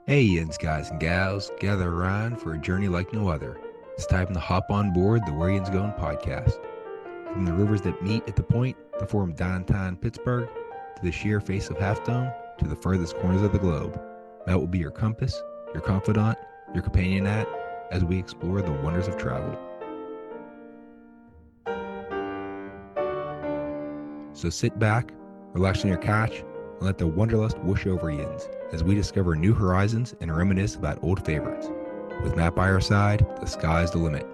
Hey, Yinz guys and gals, gather around for a journey like no other. It's time to hop on board the Yinz Goin podcast. From the rivers that meet at the point to form downtown Pittsburgh, to the sheer face of Half Dome, to the furthest corners of the globe, Matt will be your compass, your confidant, your companion as we explore the wonders of travel. So sit back, relax on your couch, and let the wanderlust whoosh over Yinz as we discover new horizons and reminisce about old favorites. With Matt by our side, the sky's the limit.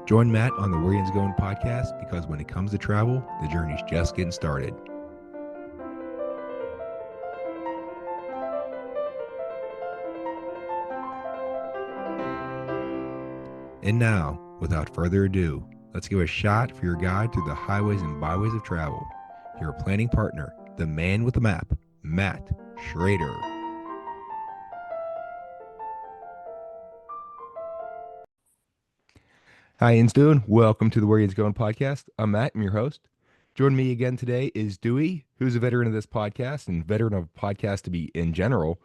Join Matt on the Where Yinz Goin podcast because when it comes to travel, the journey's just getting started. And now, without further ado, let's give a shot for your guide through the highways and byways of travel. Your planning partner, the man with the map, Matt Schraeder. Hi, Yinz doing? Welcome to the Where Yinz Goin podcast. I'm Matt, I'm your host. Joining me again today is Dewey, who's a veteran of this podcast and veteran of podcasts to be in general.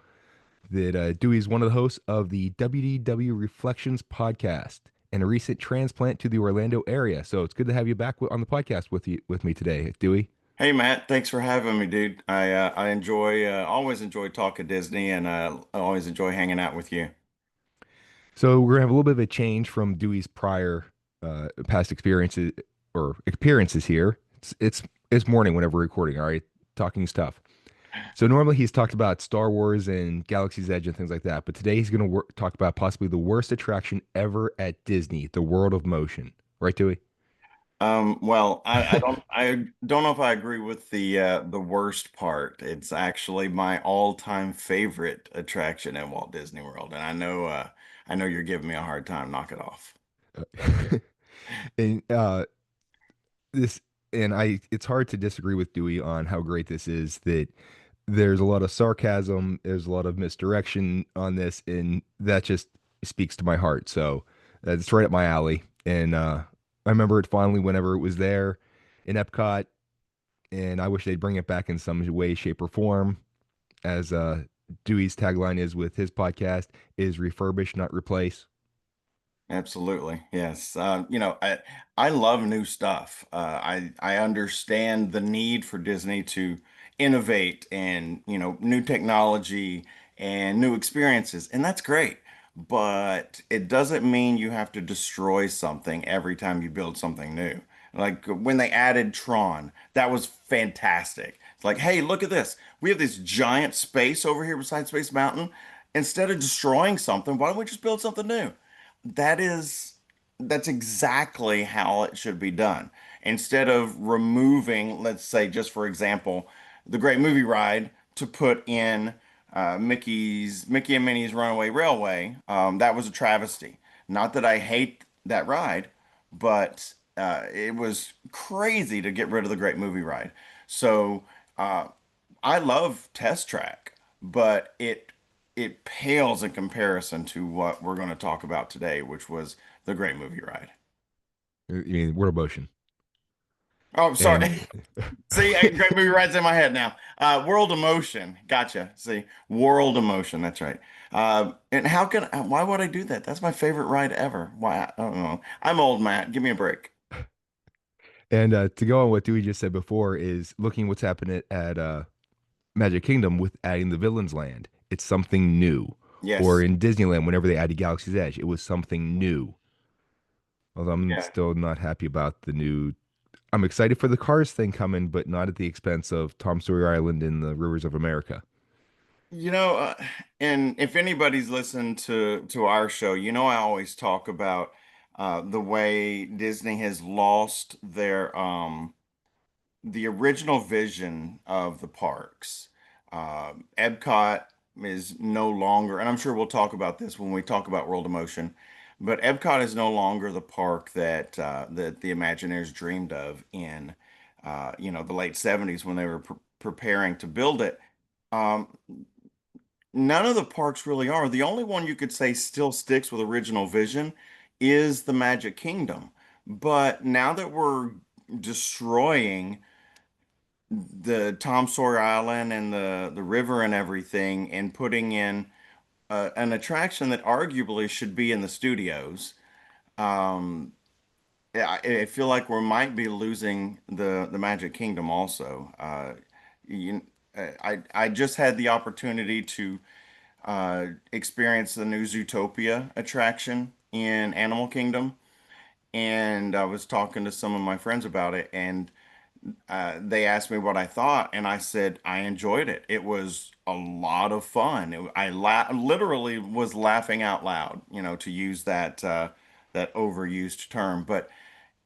Dewey is one of the hosts of the WDW Reflections podcast and a recent transplant to the Orlando area. So it's good to have you back on the podcast with me today, Dewey. Hey Matt, thanks for having me, dude. I enjoy always enjoy talking Disney, and I always enjoy hanging out with you. So we're gonna have a little bit of a change from Dewey's prior past experiences or appearances here. It's morning whenever we're recording. All right, talking stuff. So normally he's talked about Star Wars and Galaxy's Edge and things like that, but today he's going to talk about possibly the worst attraction ever at Disney, the World of Motion. Right, Dewey? I don't know if I agree with the worst part. It's actually my all-time favorite attraction at Walt Disney World, and I know you're giving me a hard time. Knock it off. and this and I it's hard to disagree with Dewey on how great this is that there's a lot of sarcasm, there's a lot of misdirection on this, and that just speaks to my heart. So it's right up my alley. And I remember it finally whenever it was there in Epcot, and I wish they'd bring it back in some way, shape, or form. As Dewey's tagline is with his podcast, is refurbish, not replace. Absolutely. Yes. I love new stuff. I understand the need for Disney to innovate and, new technology and new experiences, and that's great. But it doesn't mean you have to destroy something every time you build something new. Like when they added Tron, that was fantastic. It's like, hey, look at this. We have this giant space over here beside Space Mountain. Instead of destroying something, why don't we just build something new? That is, that's exactly how it should be done. Instead of removing, let's say, just for example, the Great Movie Ride to put in Mickey and Minnie's Runaway Railway, that was a travesty. Not that I hate that ride, but it was crazy to get rid of the Great Movie Ride. So uh, I love Test Track, but it pales in comparison to what we're going to talk about today, which was the Great Movie Ride. I mean, World of Motion. Oh, sorry. And See, Great Movie Ride's in my head now. World Emotion. Gotcha. See, World Emotion. That's right. And why would I do that? That's my favorite ride ever. Why? I don't know. I'm old, Matt. Give me a break. to go on what Dewey just said before is looking what's happened at Magic Kingdom with adding the Villains Land. It's something new. Or Yes. in Disneyland, whenever they added Galaxy's Edge, it was something new. Although I'm Yeah. still not happy about the new. I'm excited for the Cars thing coming, but not at the expense of Tom Sawyer Island and the Rivers of America. You know, uh, and if anybody's listened to our show, I always talk about the way Disney has lost their the original vision of the parks. Epcot is no longer, and I'm sure we'll talk about this when we talk about World of Motion, but Epcot is no longer the park that the Imagineers dreamed of in the late 70s when they were preparing to build it. Um, None of the parks really are. The only one you could say still sticks with original vision is the Magic Kingdom. But now that we're destroying the Tom Sawyer Island and the river and everything and putting in an attraction that arguably should be in the studios. Um, yeah, I feel like we might be losing the Magic Kingdom also. You, I just had the opportunity to experience the new Zootopia attraction in Animal Kingdom, and I was talking to some of my friends about it, and they asked me what I thought, and I said I enjoyed it. It was a lot of fun. I literally was laughing out loud, to use that overused term, but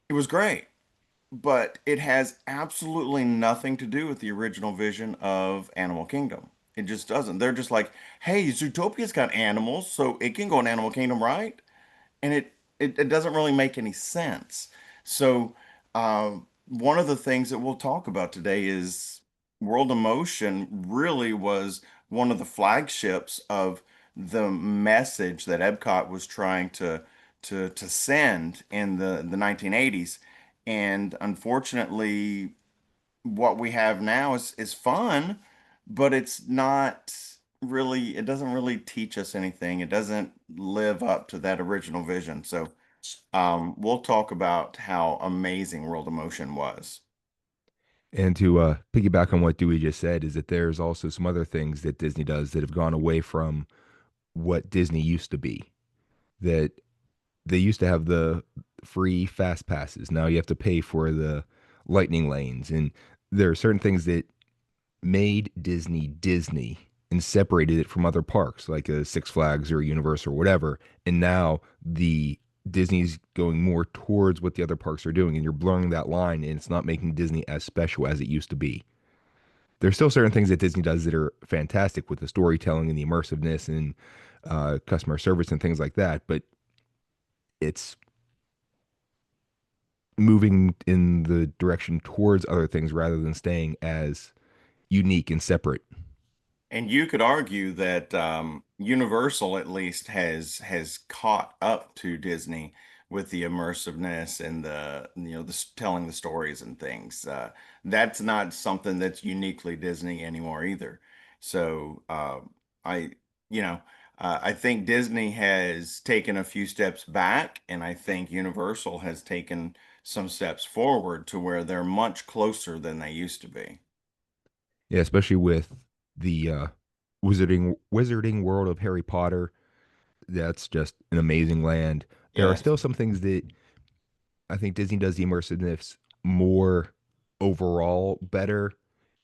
it was great. But it has absolutely nothing to do with the original vision of Animal Kingdom. It just doesn't. They're just like, hey, Zootopia's got animals, so it can go in Animal Kingdom, right? And it doesn't really make any sense. So one of the things that we'll talk about today is World of Motion really was one of the flagships of the message that Epcot was trying to send in the 1980s. And unfortunately, what we have now is fun, but it's not really, it doesn't really teach us anything. It doesn't live up to that original vision. So we'll talk about how amazing World of Motion was. And to piggyback on what Dewey just said, is that there's also some other things that Disney does that have gone away from what Disney used to be. That they used to have the free fast passes. Now you have to pay for the lightning lanes. And there are certain things that made Disney Disney and separated it from other parks like a Six Flags or a Universal or whatever. And now the Disney's going more towards what the other parks are doing, and you're blurring that line, and it's not making Disney as special as it used to be. There's still certain things that Disney does that are fantastic with the storytelling and the immersiveness and customer service and things like that, but it's moving in the direction towards other things rather than staying as unique and separate. And you could argue that Universal at least has caught up to Disney with the immersiveness and telling the stories and things. That's not something that's uniquely Disney anymore either. So I you know I think Disney has taken a few steps back, and I think Universal has taken some steps forward to where they're much closer than they used to be. Yeah, especially with the Wizarding World of Harry Potter. That's just an amazing land. There are Yes, still some things that I think Disney does the immersiveness more overall better,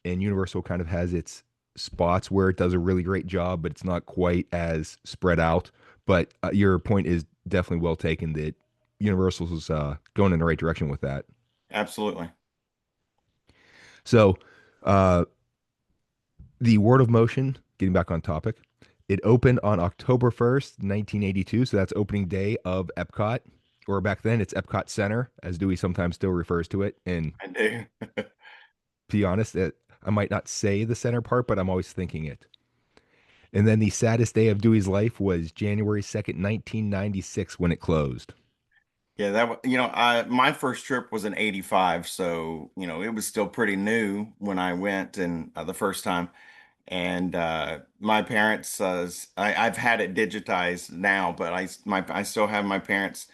and Universal kind of has its spots where it does a really great job, but it's not quite as spread out. But your point is definitely well taken that Universal's going in the right direction with that. absolutely. So, uh, the Word of Motion, getting back on topic, it opened on October 1st, 1982. So that's opening day of Epcot, or back then it's Epcot Center, as Dewey sometimes still refers to it. And I do. to be honest, I might not say the center part, but I'm always thinking it. And then the saddest day of Dewey's life was January 2nd, 1996, when it closed. Yeah, my first trip was in 85, so it was still pretty new when I went and the first time. And my parents, I've had it digitized now, but I still have my parents'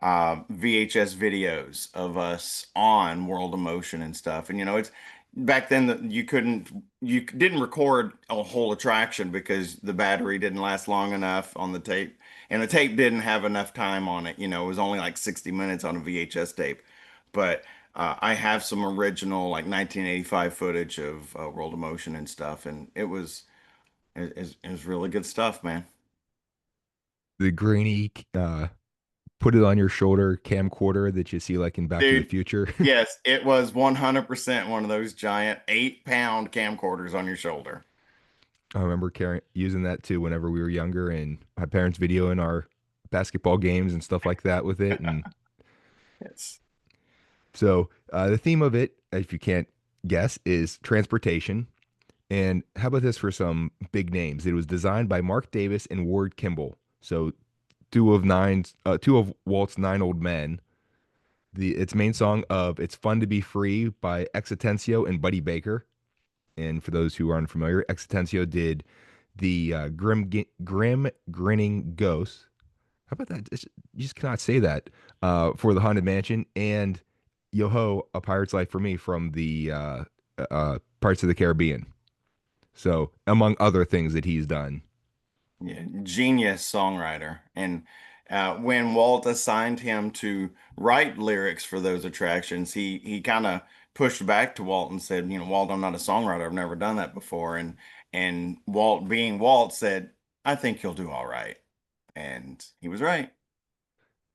VHS videos of us on World of Motion and stuff. And it's back then that you didn't record a whole attraction because the battery didn't last long enough on the tape, and the tape didn't have enough time on it. It was only like 60 minutes on a VHS tape, but I have some original like 1985 footage of World of Motion and stuff, and it was really good stuff, man. The grainy, put it on your shoulder camcorder that you see like in Back to the Dude, Future. yes, it was 100% one of those giant 8-pound camcorders on your shoulder. I remember using that too whenever we were younger, and my parents videoing our basketball games and stuff like that with it. And Yes. so the theme of it, if you can't guess, is transportation. And how about this for some big names? It was designed by Mark Davis and Ward Kimball. So two of Walt's nine old men. Its main song of "It's Fun to Be Free" by Exitensio and Buddy Baker. And for those who aren't familiar, Exitensio did the grim grinning ghost. How about that? You just cannot say that for the Haunted Mansion and Yo-Ho, A Pirate's Life for Me from the Parts of the Caribbean. So, among other things that he's done. Yeah, genius songwriter. And when Walt assigned him to write lyrics for those attractions, he kind of pushed back to Walt and said, Walt, I'm not a songwriter. I've never done that before. And Walt, being Walt, said, I think you'll do all right. And he was right.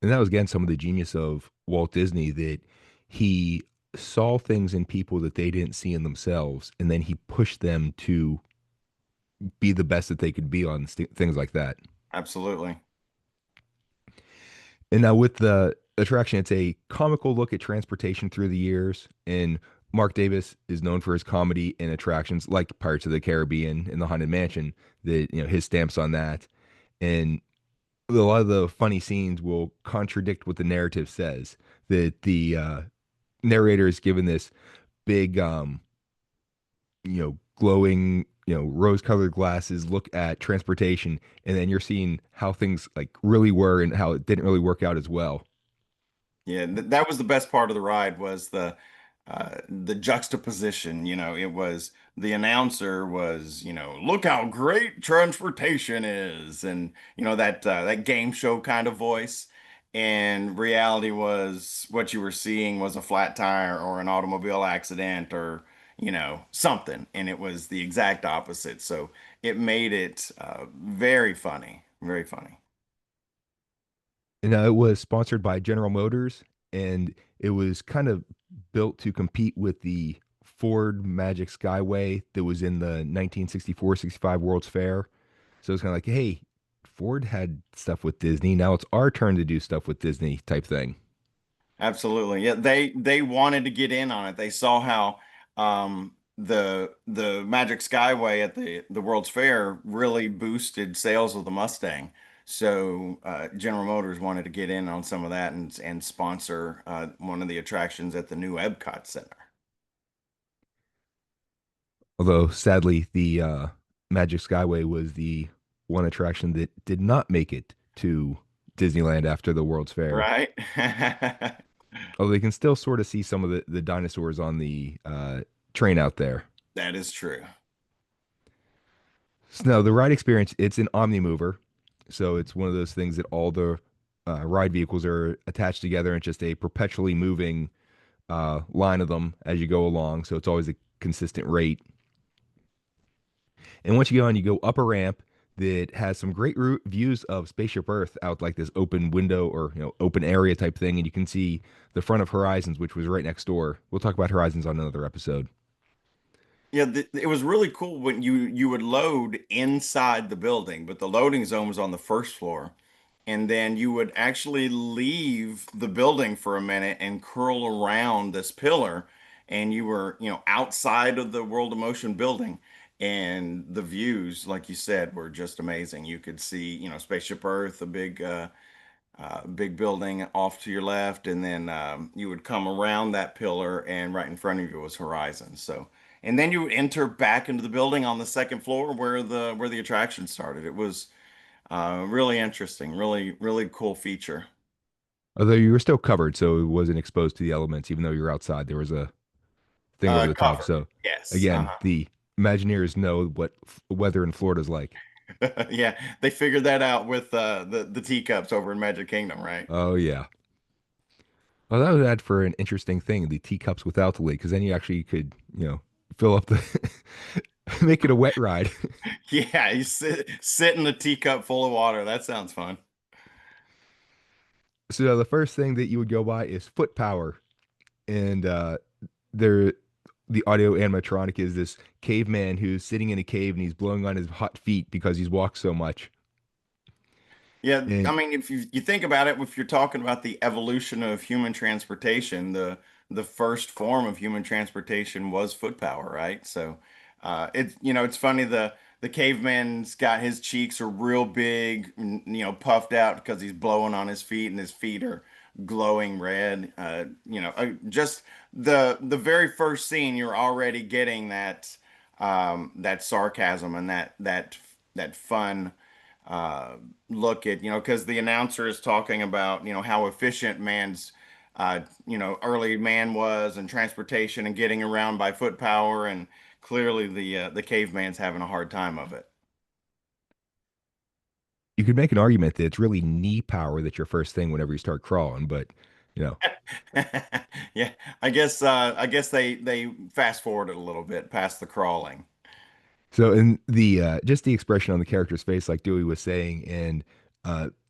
And that was again some of the genius of Walt Disney that he saw things in people that they didn't see in themselves, and then he pushed them to be the best that they could be on things like that. Absolutely. And now with the attraction, it's a comical look at transportation through the years. And Mark Davis is known for his comedy in attractions like Pirates of the Caribbean and the Haunted Mansion. That his stamps on that, and a lot of the funny scenes will contradict what the narrative says. That the narrator is given this big, glowing, rose-colored glasses look at transportation, and then you're seeing how things like really were and how it didn't really work out as well. Yeah, that was the best part of the ride was the juxtaposition. It was the announcer was, look how great transportation is, and that game show kind of voice. And reality was what you were seeing was a flat tire or an automobile accident or something, and it was the exact opposite. So it made it very funny, very funny. And it was sponsored by General Motors, and it was kind of built to compete with the Ford Magic Skyway that was in the 1964-65 World's Fair. So it's kind of like, hey, Ford had stuff with Disney. Now it's our turn to do stuff with Disney type thing. Absolutely. Yeah, they wanted to get in on it. They saw how the Magic Skyway at the World's Fair really boosted sales of the Mustang. So General Motors wanted to get in on some of that and sponsor one of the attractions at the new EPCOT Center. Although sadly, the Magic Skyway was the one attraction that did not make it to Disneyland after the World's Fair. Right? Although they can still sort of see some of the dinosaurs on the train out there. That is true. So no, the ride experience, it's an omni mover. So it's one of those things that all the ride vehicles are attached together and just a perpetually moving line of them as you go along. So it's always a consistent rate. And once you go on, you go up a ramp that has some great views of Spaceship Earth out like this open window or open area type thing, and you can see the front of Horizons, which was right next door. We'll talk about Horizons on another episode. Yeah, it was really cool when you would load inside the building, but the loading zone was on the first floor. And then you would actually leave the building for a minute and curl around this pillar, and you were, outside of the World of Motion building. And the views, like you said, were just amazing. You could see, Spaceship Earth, a big building off to your left, and then you would come around that pillar, and right in front of you was Horizon. So, and then you would enter back into the building on the second floor where the attraction started. It was really interesting, really really cool feature. Although you were still covered, so it wasn't exposed to the elements, even though you were outside. There was a thing over the top. Covered. So Yes. again, the Imagineers know what weather in Florida's like. Yeah, they figured that out with the teacups over in Magic Kingdom, right? Oh yeah. Well, that would add for an interesting thing, the teacups without the lid, because then you actually could, fill up the make it a wet ride. Yeah, you sit in a teacup full of water. That sounds fun. So the first thing that you would go by is foot power, and there, the audio animatronic is this caveman who's sitting in a cave and he's blowing on his hot feet because he's walked so much. Yeah, I And mean, if you think about it, if you're talking about the evolution of human transportation, the first form of human transportation was foot power, right? So, it's funny the caveman's got his cheeks are real big, puffed out because he's blowing on his feet, and his feet are glowing red. Just the very first scene, you're already getting that sarcasm and that that fun uh, look at, because the announcer is talking about, how efficient early man was and transportation and getting around by foot power, and clearly the caveman's having a hard time of it. You could make an argument that it's really knee power that's your first thing whenever you start crawling, but you know. Yeah, I guess they fast forward it a little bit past the crawling. So in the just the expression on the character's face, like Dewey was saying, and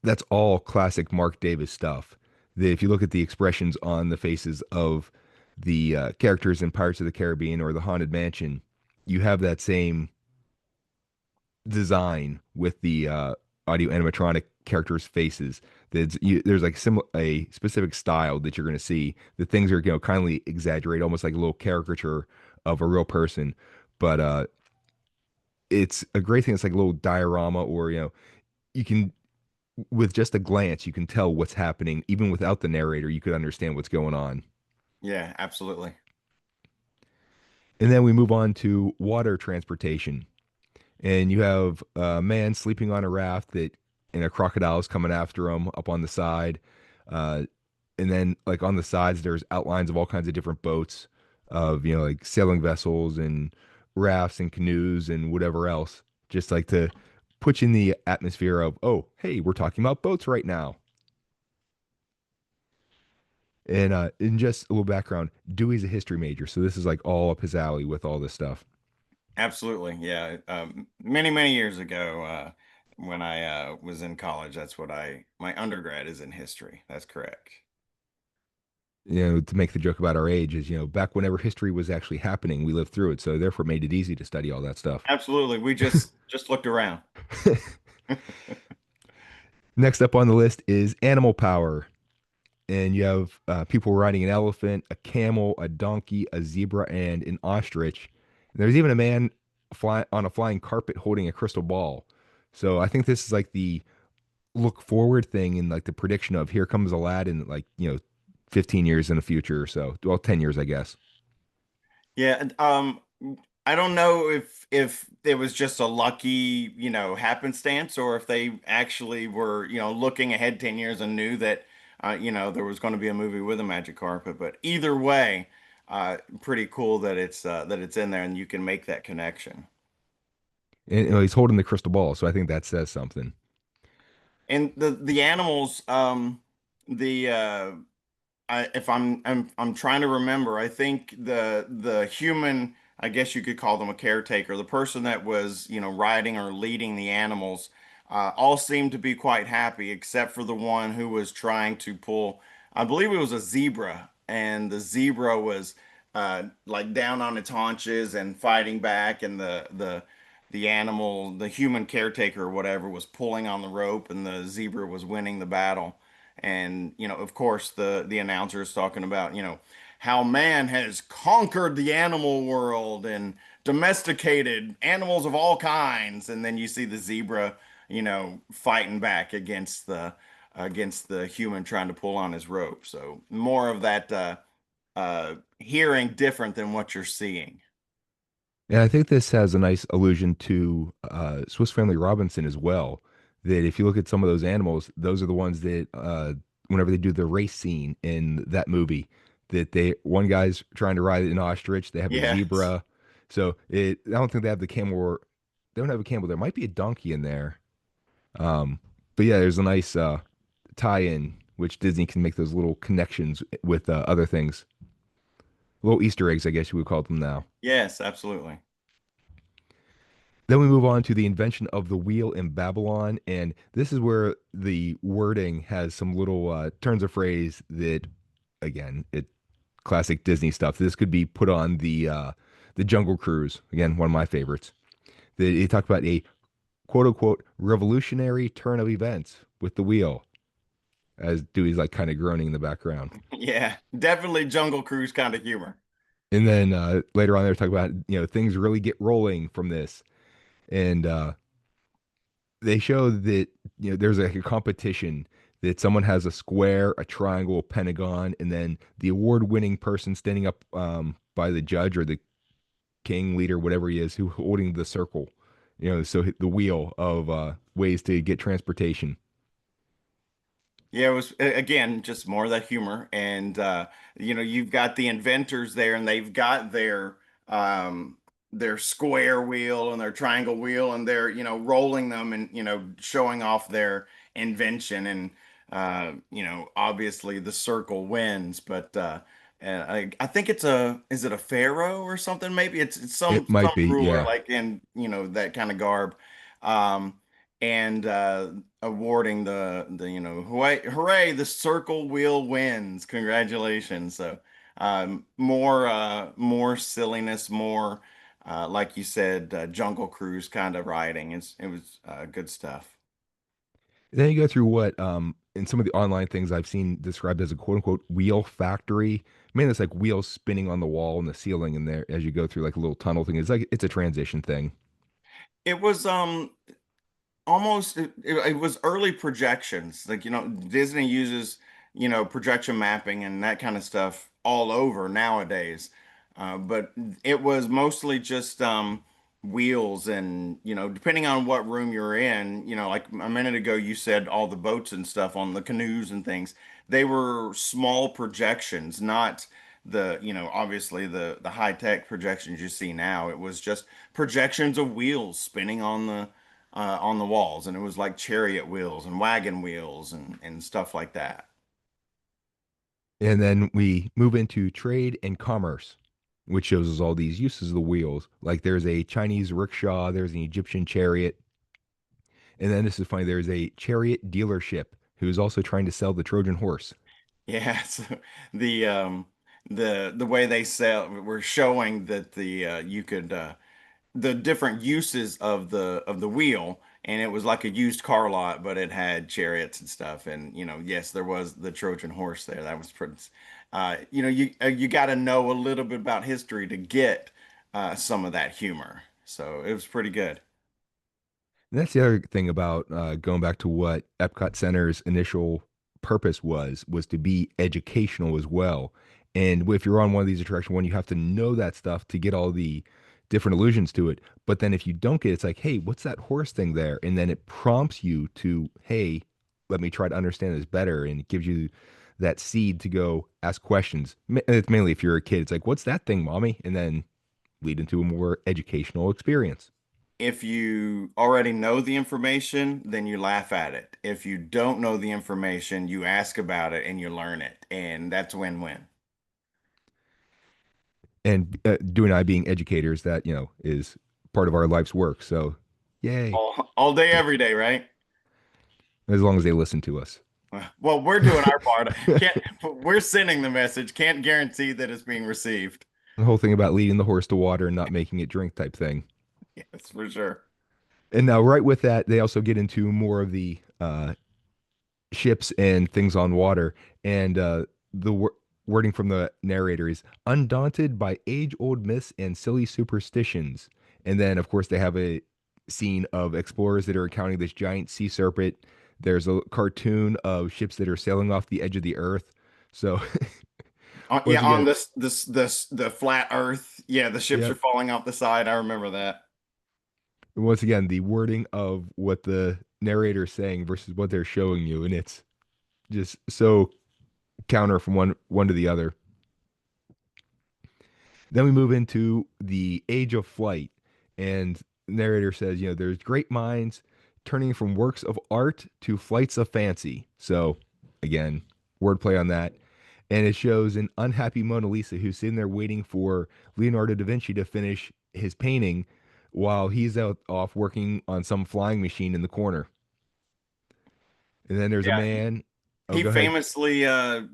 that's all classic Mark Davis stuff. That if you look at the expressions on the faces of the characters in Pirates of the Caribbean or the Haunted Mansion, you have that same design with the audio animatronic characters' faces. There's like a specific style that you're going to see. The things are kindly exaggerate, almost like a little caricature of a real person, but it's a great thing. It's like a little diorama, or you can with just a glance you can tell what's happening, even without the narrator. You could understand what's going on. Yeah, absolutely. And then we move on to water transportation, and you have a man sleeping on a raft that and a crocodile is coming after him up on the side. Uh, and then like on the sides, there's outlines of all kinds of different boats, of like sailing vessels and rafts and canoes and whatever else, just like to put you in the atmosphere of, oh, hey, we're talking about boats right now. And in just a little background, Dewey's a history major, so this is like all up his alley with all this stuff. Absolutely. Yeah. Many, many years ago, when I was in college, that's what my undergrad is in history. That's correct. To make the joke about our age is, back whenever history was actually happening, we lived through it, so therefore made it easy to study all that stuff. Absolutely. We just looked around. Next up on the list is animal power. And you have people riding an elephant, a camel, a donkey, a zebra, and an ostrich. And there's even a man on a flying carpet holding a crystal ball. So I think this is like the look forward thing, and like the prediction of here comes a lad in, like, 15 years in the future or so. Well, 10 years, I guess. Yeah. I don't know if it was just a lucky, happenstance, or if they actually were, looking ahead 10 years and knew that, there was going to be a movie with a magic carpet. But either way, pretty cool that it's in there and you can make that connection. And he's holding the crystal ball, so I think that says something. And the animals, the if I'm trying to remember, I think the human, I guess you could call them a caretaker, the person that was, riding or leading the animals, all seemed to be quite happy except for the one who was trying to pull, I believe it was a zebra, and the zebra was like down on its haunches and fighting back, and the animal, the human caretaker or whatever, was pulling on the rope, and the zebra was winning the battle. And, of course, the announcer is talking about, how man has conquered the animal world and domesticated animals of all kinds. And then you see the zebra, fighting back against the human trying to pull on his rope. So more of that hearing different than what you're seeing. And I think this has a nice allusion to Swiss Family Robinson as well. That if you look at some of those animals, those are the ones that whenever they do the race scene in that movie, that one guy's trying to ride an ostrich, they have a Yes. zebra. So I don't think they have the camel, or they don't have a camel. There might be a donkey in there. Um, but yeah, there's a nice tie-in, which Disney can make those little connections with other things, little Easter eggs, I guess you would call them now. Yes, absolutely. Then we move on to the invention of the wheel in Babylon, and this is where the wording has some little turns of phrase that, again, it classic Disney stuff. This could be put on the Jungle Cruise, again, one of my favorites. They talk about a quote unquote revolutionary turn of events with the wheel, as Dewey's like kind of groaning in the background. Yeah, definitely Jungle Cruise kind of humor. And then later on, they're talking about things really get rolling from this, and they show that there's like a competition, that someone has a square, a triangle, a pentagon, and then the award-winning person standing up by the judge or the king leader, whatever he is, who holding the circle. So the wheel of ways to get transportation. Yeah, it was again just more of that humor, and you've got the inventors there, and they've got their square wheel and their triangle wheel, and they're rolling them and showing off their invention, and obviously the circle wins, but I think it's a is it a pharaoh or something? Maybe it's It some might be, ruler yeah. like in that kind of garb. Um, and awarding the hooray, hooray, the circle wheel wins, congratulations. So more silliness, more like you said, Jungle Cruise kind of riding. It was good stuff. Then you go through what in some of the online things I've seen described as a quote unquote wheel factory. Man, it's like wheels spinning on the wall and the ceiling and there as you go through like a little tunnel thing. It's like it's a transition thing. It was almost it was early projections. Like Disney uses projection mapping and that kind of stuff all over nowadays, but it was mostly just wheels, and depending on what room you're in, like a minute ago you said all the boats and stuff on the canoes and things, they were small projections, not the obviously the high tech projections you see now. It was just projections of wheels spinning on the walls, and it was like chariot wheels and wagon wheels and stuff like that. And then we move into trade and commerce, which shows us all these uses of the wheels. Like there's a Chinese rickshaw, there's an Egyptian chariot, and then this is funny, there's a chariot dealership who's also trying to sell the Trojan horse. Yeah, so the um the way they sell, we're showing that you could the different uses of the wheel, and it was like a used car lot, but it had chariots and stuff, and yes, there was the Trojan horse there. That was pretty you got to know a little bit about history to get some of that humor, so it was pretty good. And that's the other thing about going back to what Epcot Center's initial purpose was to be educational as well. And if you're on one of these attraction one, you have to know that stuff to get all the different allusions to it. But then if you don't get it, it's like, hey, what's that horse thing there? And then it prompts you to, hey, let me try to understand this better. And it gives you that seed to go ask questions. It's mainly if you're a kid, it's like, what's that thing, mommy? And then lead into a more educational experience. If you already know the information, then you laugh at it. If you don't know the information, you ask about it and you learn it. And that's win-win. And Dewey and I being educators, that is part of our life's work. So, yay! All day, every day, right? As long as they listen to us. Well, we're doing our part. Can't We're sending the message. Can't guarantee that it's being received. The whole thing about leading the horse to water and not making it drink type thing. Yes, for sure. And now, right with that, they also get into more of the ships and things on water. And wording from the narrator is undaunted by age-old myths and silly superstitions. And then, of course, they have a scene of explorers that are encountering this giant sea serpent. There's a cartoon of ships that are sailing off the edge of the earth. So Yeah, once on again, this the flat Earth. Yeah, the ships are yep. falling off the side. I remember that. Once again, the wording of what the narrator is saying versus what they're showing you, and it's just so counter from one to the other. Then we move into the age of flight, and the narrator says, there's great minds turning from works of art to flights of fancy. So, again, wordplay on that. And it shows an unhappy Mona Lisa who's sitting there waiting for Leonardo da Vinci to finish his painting while he's out off working on some flying machine in the corner. And then there's a Yeah, man. Oh, he go ahead. famously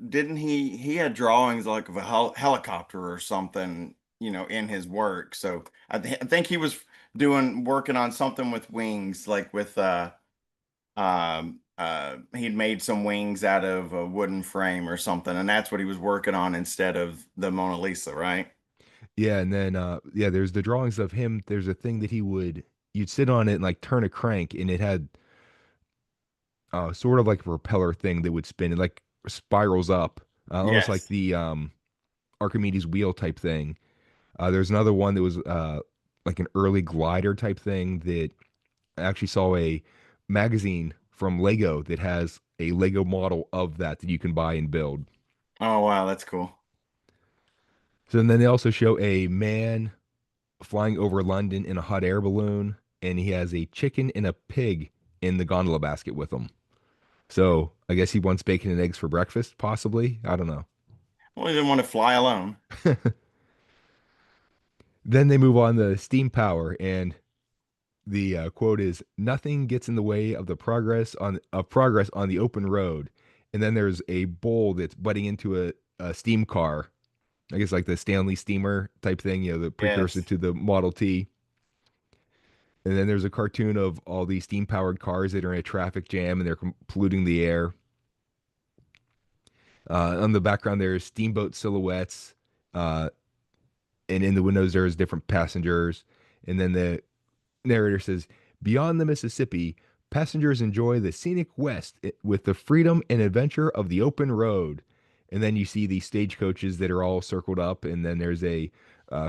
didn't he had drawings like of a helicopter or something, in his work. So I think he was working on something with wings, like with he'd made some wings out of a wooden frame or something, and that's what he was working on instead of the Mona Lisa, right? Yeah, and then yeah, there's the drawings of him. There's a thing that you'd sit on it and like turn a crank, and it had sort of like a propeller thing that would spin. It like spirals up, almost like Yes. the Archimedes wheel type thing. There's another one that was like an early glider type thing that I actually saw a magazine from Lego that has a Lego model of that you can buy and build. Oh, wow, that's cool. So and then they also show a man flying over London in a hot air balloon, and he has a chicken and a pig in the gondola basket with him. So I guess he wants bacon and eggs for breakfast, possibly. I don't know. Well, he didn't want to fly alone. Then they move on to steam power, and the quote is, "Nothing gets in the way of the progress on the open road." And then there's a bull that's butting into a steam car. I guess like the Stanley steamer type thing, the precursor Yes. to the Model T. And then there's a cartoon of all these steam powered cars that are in a traffic jam and they're polluting the air. On the background, there's steamboat silhouettes, uh, and in the windows there's different passengers. And then the narrator says, "Beyond the Mississippi, passengers enjoy the scenic West with the freedom and adventure of the open road." And then you see these stagecoaches that are all circled up, and then there's a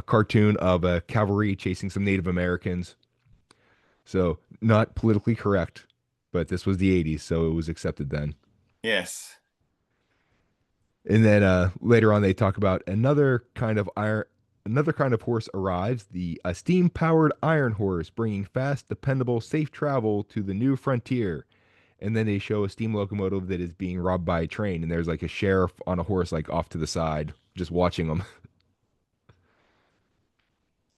cartoon of a cavalry chasing some Native Americans. So not politically correct, but this was the 80s, so it was accepted then. Yes. And then later on, they talk about another kind of horse arrives, the a steam-powered iron horse, bringing fast, dependable, safe travel to the new frontier. And then they show a steam locomotive that is being robbed by a train, and there's like a sheriff on a horse, like off to the side, just watching them.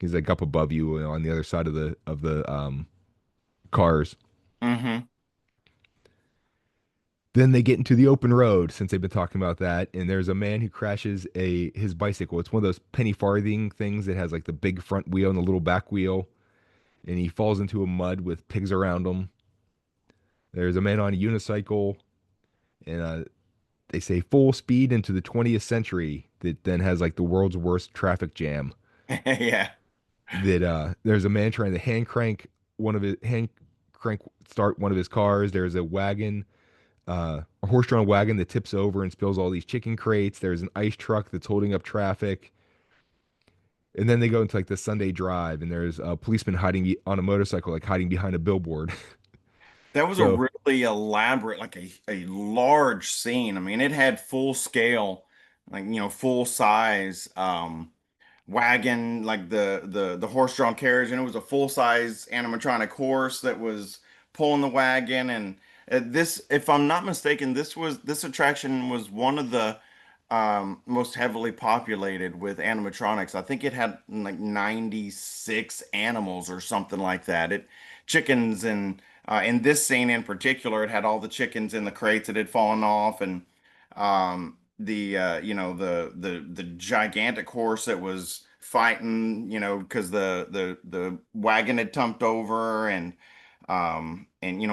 He's like up above you on the other side of the cars. Mm-hmm. Then they get into the open road since they've been talking about that, and there's a man who crashes a his bicycle. It's one of those penny farthing things that has like the big front wheel and the little back wheel, and he falls into a mud with pigs around him. There's a man on a unicycle, and they say full speed into the 20th century that then has like the world's worst traffic jam. Yeah. That there's a man trying to hand crank start one of his cars. There's a horse-drawn wagon that tips over and spills all these chicken crates. There's an ice truck that's holding up traffic. And then they go into like the Sunday drive, and there's a policeman on a motorcycle, like hiding behind a billboard. That was a So, really elaborate, like a large scene. I mean, it had full scale, like, full size wagon, like the horse-drawn carriage, and it was a full-size animatronic horse that was pulling the wagon. And this, if I'm not mistaken, this attraction was one of the most heavily populated with animatronics. I think it had like 96 animals or something like that. It chickens, and in this scene in particular, it had all the chickens in the crates that had fallen off, and the gigantic horse that was fighting, because the wagon had tumped over, and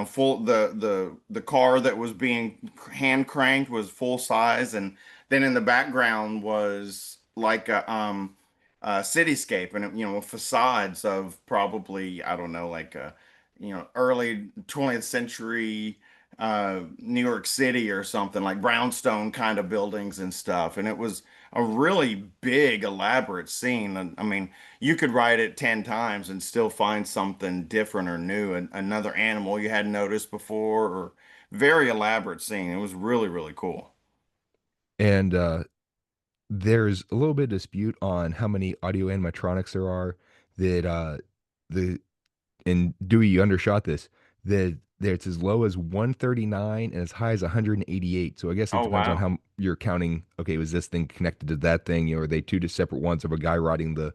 full the car that was being hand cranked was full size. And then in the background was like a cityscape, and facades of probably, I don't know, like early 20th century New York City or something, like brownstone kind of buildings and stuff. And it was a really big, elaborate scene. And I mean, you could ride it 10 times and still find something different or new, and another animal you hadn't noticed before, or very elaborate scene. It was really, really cool. and there's a little bit of dispute on how many audio animatronics there are. That the and Dewey, you undershot this. That it's as low as 139 and as high as 188. So I guess it Oh, depends on wow. how you're counting. Okay, was this thing connected to that thing? Are they two just separate ones of a guy riding the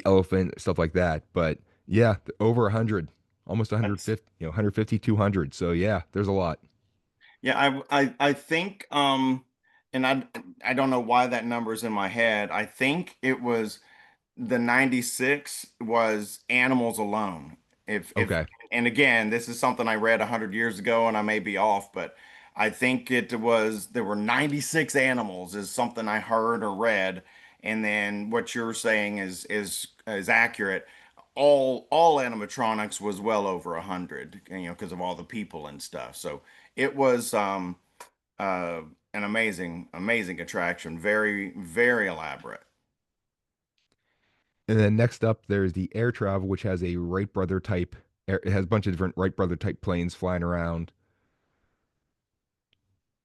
elephant, stuff like that? But yeah, over 100, almost That's 150, 150, 200. So yeah, there's a lot. Yeah, I think and I don't know why that number is in my head. I think it was the 96 was animals alone. If Okay. And again, this is something I read 100 years ago, and I may be off, but I think there were 96 animals is something I heard or read. And then what you're saying is accurate. All animatronics was well over 100, because of all the people and stuff. So it was uh an amazing attraction, very, very elaborate. And then next up, there's the air travel, which has a Wright brother type. It has a bunch of different Wright brother type planes flying around.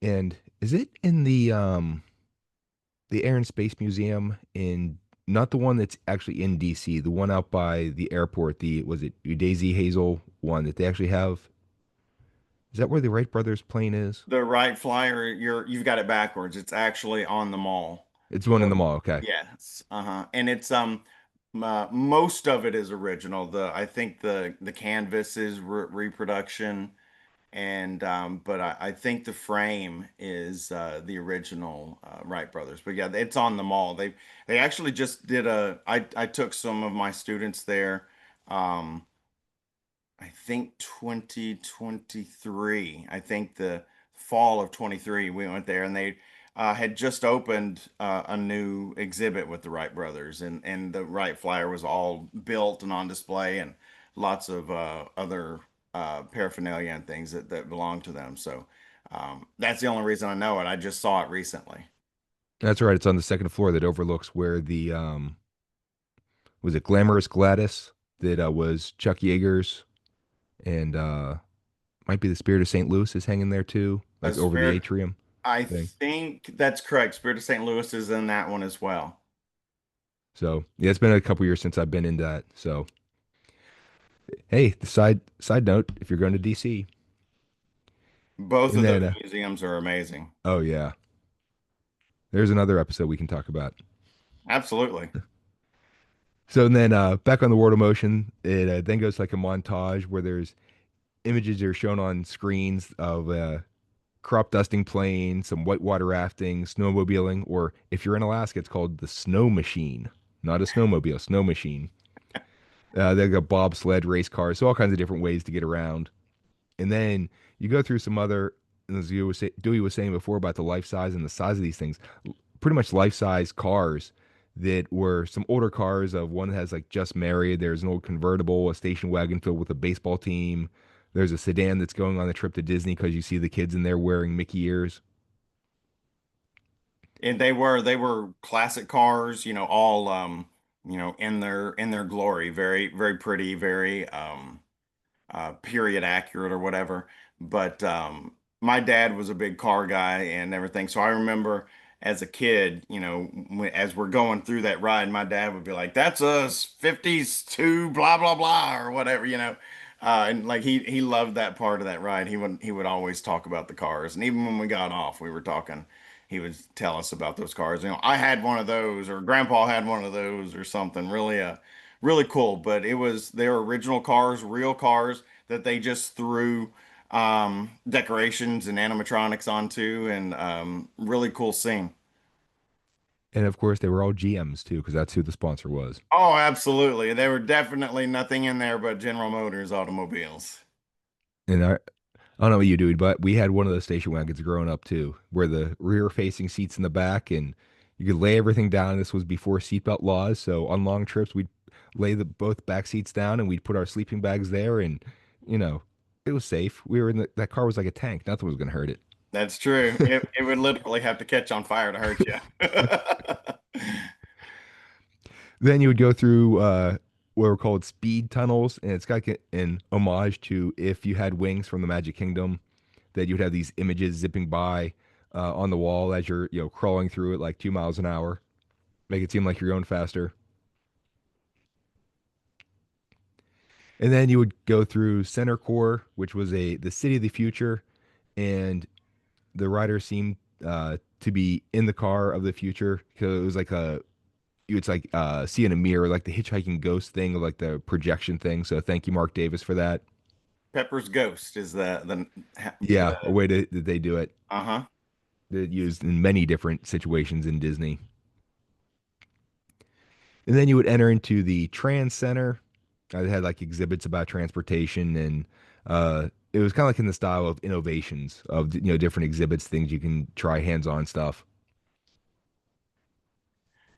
And is it in the Air and Space Museum in not the one that's actually in DC, the one out by the airport, the was it Daisy Hazel one that they actually have? Is that where the Wright brothers plane is? The Wright Flyer, you've got it backwards. It's actually on the mall. It's one in So the mall. Okay. yes, and it's most of it is original. I think the canvas is reproduction, and but I think the frame is the original Wright brothers. But yeah, it's on the mall. They actually just did I took some of my students there. Um, I think 2023. I think the fall of 23, we went there and they had just opened a new exhibit with the Wright brothers, and the Wright Flyer was all built and on display, and lots of other paraphernalia and things that belong to them. So that's the only reason I know it. I just saw it recently. That's right. It's on the second floor that overlooks where the was it Glamorous Gladys that was Chuck Yeager's and might be the Spirit of St. Louis is hanging there too, A like over the Spirit, atrium I thing. think that's correct. Spirit of St. Louis is in that one as well. So yeah, it's been a couple years since I've been in that. So hey, the side note, if you're going to DC, Both and of then those museums are amazing. oh yeah, there's another episode we can talk about. Absolutely. So and then back on the World of Motion, it then goes like a montage where there's images that are shown on screens of crop dusting plane, some whitewater rafting, snowmobiling, or if you're in Alaska, it's called the snow machine, not a snowmobile, snow machine. They got bobsled race cars, so all kinds of different ways to get around. And then you go through some other, as Dewey was saying before about the life size and the size of these things, pretty much life size cars that were some older cars. Of one that has like Just Married. There's an old convertible, a station wagon filled with a baseball team. There's a sedan that's going on the trip to Disney because you see the kids in there wearing Mickey ears. And they were classic cars, all in their glory, very very pretty, very period accurate or whatever. But my dad was a big car guy and everything. So I remember as a kid, as we're going through that ride, my dad would be like, "That's us 50s to blah blah blah," or whatever. And like he loved that part of that ride. He would always talk about the cars, and even when we got off, we were talking. He would tell us about those cars. I had one of those, or Grandpa had one of those, or something. Really cool. But it was their original cars, real cars that they just threw decorations and animatronics onto, and really cool scene. And of course, they were all GMs too, because that's who the sponsor was. Oh, absolutely. There were definitely nothing in there but General Motors automobiles. And I don't know what you do, but we had one of those station wagons growing up too, where the rear facing seats in the back and you could lay everything down. This was before seatbelt laws. So on long trips, we'd lay the both back seats down and we'd put our sleeping bags there and, you know, it was safe. We were in that car was like a tank. Nothing was going to hurt That's true. It would literally have to catch on fire to hurt you. Then you would go through what were called speed tunnels, and it's got an homage to If You Had Wings from the Magic Kingdom, that you'd have these images zipping by on the wall as you're crawling through it like 2 miles an hour, make it seem like you're going faster. And then you would go through Center Core, which was the city of the future, and the rider seemed to be in the car of the future because it was like it's like see in a mirror, like the hitchhiking ghost thing, like the projection thing. So thank you, Mark Davis, for that. Pepper's Ghost is Yeah, the a way that they do it. uh-huh. That used in many different situations in Disney. And then you would enter into the Trans Center. It had like exhibits about transportation, and it was kind of like in the style of innovations of different exhibits, things you can try, hands-on stuff.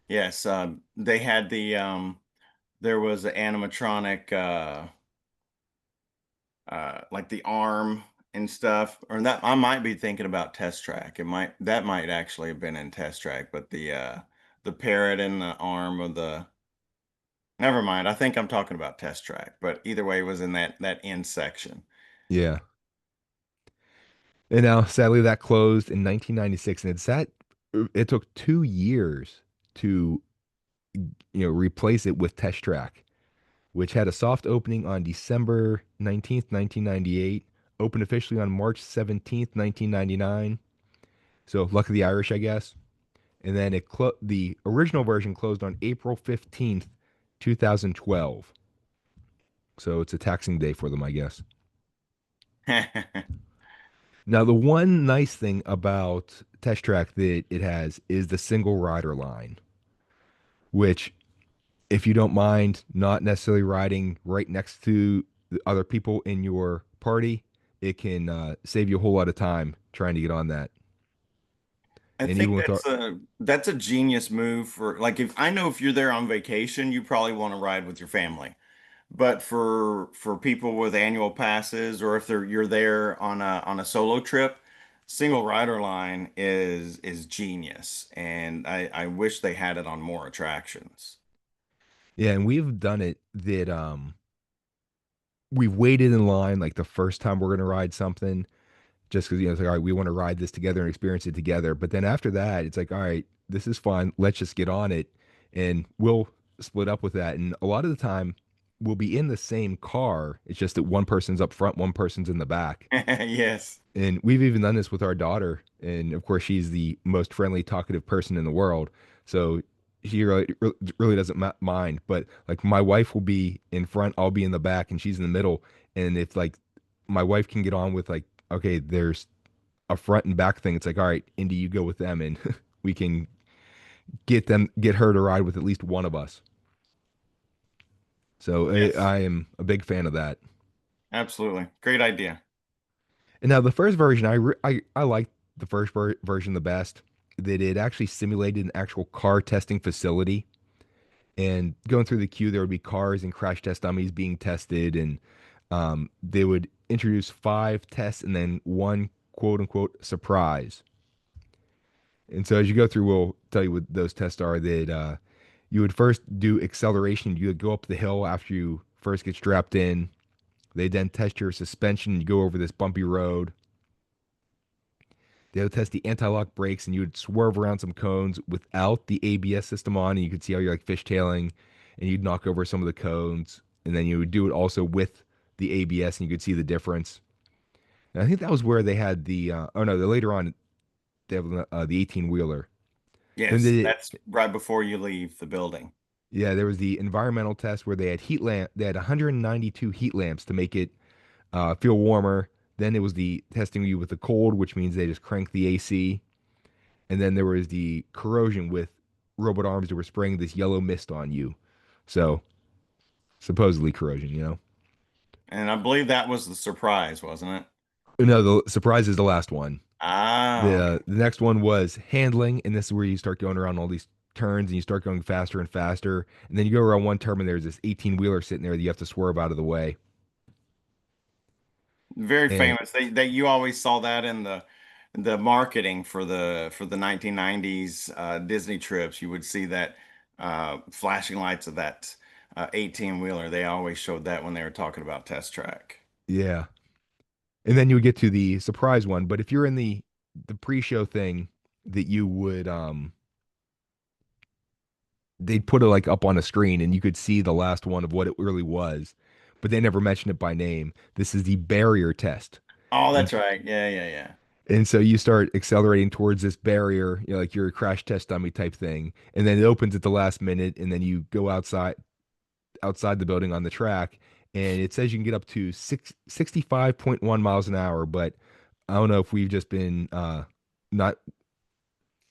Yes, they had there was an animatronic like the arm and stuff, or that I might be thinking about Test Track. That might actually have been in Test Track, but the parrot and the arm of the Never mind. I think I'm talking about Test Track, but either way, it was in that end section. Yeah. And now, sadly, that closed in 1996, and it took 2 years to, replace it with Test Track, which had a soft opening on December 19th, 1998, opened officially on March 17th, 1999. So luck of the Irish, I guess. And then the original version closed on April 15th, 2012. So it's a taxing day for them, I guess. Now, the one nice thing about Test Track that it has is the single rider line, which, if you don't mind not necessarily riding right next to the other people in your party, it can save you a whole lot of time trying to get on that. I And think even with our, that's a genius move for like if I know if you're there on vacation, you probably want to ride with your family. But for people with annual passes or if you're there on a solo trip, single rider line is genius. And I wish they had it on more attractions. yeah, and we've done it that we've waited in line like the first time we're going to ride something just because it's like, all right, we want to ride this together and experience it together. But then after that, it's like, all right, this is fun. Let's just get on it, and we'll split up with that. And a lot of the time, we'll be in the same car. It's just that one person's up front, one person's in the back. Yes. And we've even done this with our daughter. And of course, she's the most friendly, talkative person in the world. So she really doesn't mind. But like my wife will be in front, I'll be in the back, and she's in the middle. And if like my wife can get on with like, okay, there's a front and back thing, it's like, all right, Indy, you go with them, and we can get her to ride with at least one of us. So Yes. I am a big fan of that. Absolutely. Great idea. And now the first version, I liked the first version the best. That it actually simulated an actual car testing facility, and going through the queue, there would be cars and crash test dummies being tested, and they would introduce 5 tests and then one quote unquote surprise. And so as you go through, we'll tell you what those tests are. That you would first do acceleration. You would go up the hill after you first get strapped in. They then test your suspension. You go over this bumpy road. They would test the anti-lock brakes, and you would swerve around some cones without the ABS system on, and you could see how you're like fishtailing, and you'd knock over some of the cones, and then you would do it also with the ABS, and you could see the difference. And I think that was where they had the oh no, later on they have the 18 wheeler. Then Yes. they That's right before you leave the building. Yeah, there was the environmental test where they had heat lamp. They had 192 heat lamps to make it feel warmer. Then it was the testing you with the cold, which means they just crank the AC. And then there was the corrosion with robot arms that were spraying this yellow mist on you. So supposedly corrosion. And I believe that was the surprise, wasn't it? No, the surprise is the last one. Ah, The okay. uh, the next one was handling, and this is where you start going around all these turns and you start going faster and faster. And then you go around one turn and there's this 18 wheeler sitting there that you have to swerve out of the way. Very And famous. They you always saw that in the marketing for the 1990s Disney trips. You would see that flashing lights of that 18 wheeler. They always showed that when they were talking about Test Track. yeah. And then you would get to the surprise one. But if you're in the pre-show thing, that you would they'd put it like up on a screen and you could see the last one of what it really was. But they never mentioned it by name. This is the barrier test. Oh, And that's right. Yeah, yeah, yeah. and so you start accelerating towards this barrier, like you're a crash test dummy type thing. And then it opens at the last minute, and then you go outside the building on the track, and it says you can get up to 65.1 miles an hour, but I don't know if we've just been not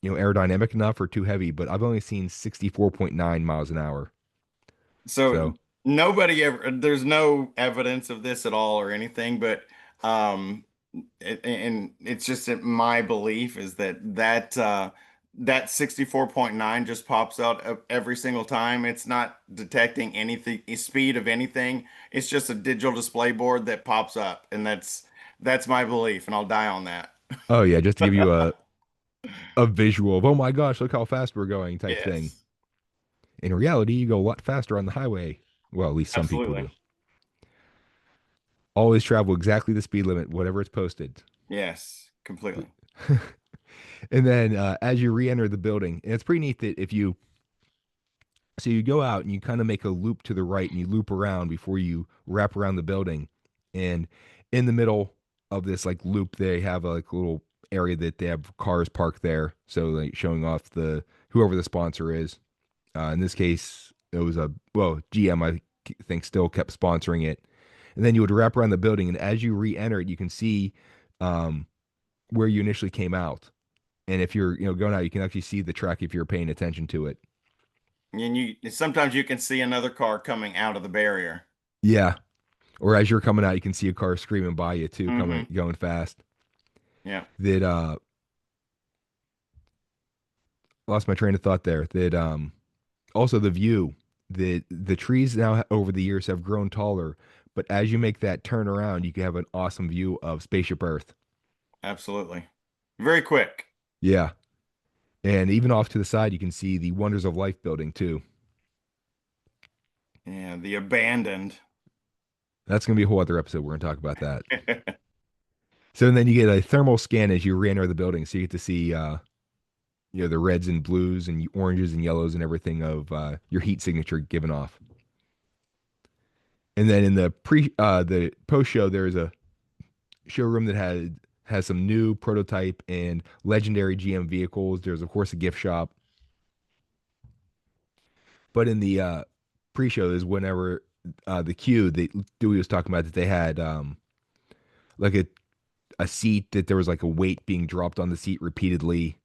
aerodynamic enough or too heavy, but I've only seen 64.9 miles an hour. So So, nobody ever, there's no evidence of this at all or anything, but um, and it's just that my belief is that 64.9 just pops out every single time. It's not detecting anything, speed of anything. It's just a digital display board that pops up, and that's my belief, and I'll die on that. oh yeah, just to give you a visual of, oh my gosh, look how fast we're going type thing. Yes. In reality, you go a lot faster on the highway. Well, at least some people Absolutely. do. Always travel exactly the speed limit, whatever it's posted. Yes, completely. And then as you re-enter the building, and it's pretty neat that if you so you go out and you kind of make a loop to the right and you loop around before you wrap around the building. And in the middle of this like loop, they have a like little area that they have cars parked there. So like showing off the whoever the sponsor is. In this case, it was a well, GM I think still kept sponsoring it. And then you would wrap around the building, and as you re-enter it, you can see um, where you initially came out. And if you're going out, you can actually see the track if you're paying attention to it. And you sometimes you can see another car coming out of the barrier. Yeah, or as you're coming out, you can see a car screaming by you too, coming Hmm. going fast. Yeah, That lost my train of thought there. That also the view, the trees now over the years have grown taller, but as you make that turn around, you can have an awesome view of Spaceship Earth. absolutely. Very quick. Yeah, and even off to the side, you can see the Wonders of Life building too. Yeah, the abandoned. That's gonna be a whole other episode. We're gonna talk about that. So then you get a thermal scan as you re-enter the building, so you get to see the reds and blues and oranges and yellows and everything of your heat signature given off. And then in the post show, there's a showroom that has some new prototype and legendary GM vehicles. There's of course a gift shop, but in the pre-show is whenever the queue that Dewey was talking about that they had like a seat that there was like a weight being dropped on the seat repeatedly.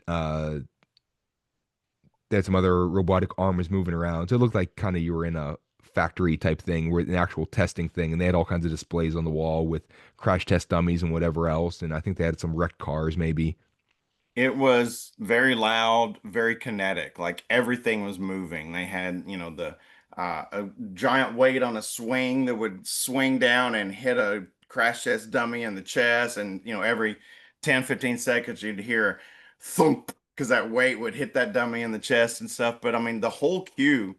Uh, they had some other robotic arms moving around, so it looked like kind of you were in a factory type thing where an actual testing thing, and they had all kinds of displays on the wall with crash test dummies and whatever else, and I think they had some wrecked cars maybe. It was very loud, very kinetic, like everything was moving. They had, a giant weight on a swing that would swing down and hit a crash test dummy in the chest. And, every 10, 15 seconds you'd hear thump because that weight would hit that dummy in the chest and stuff. But I mean, the whole queue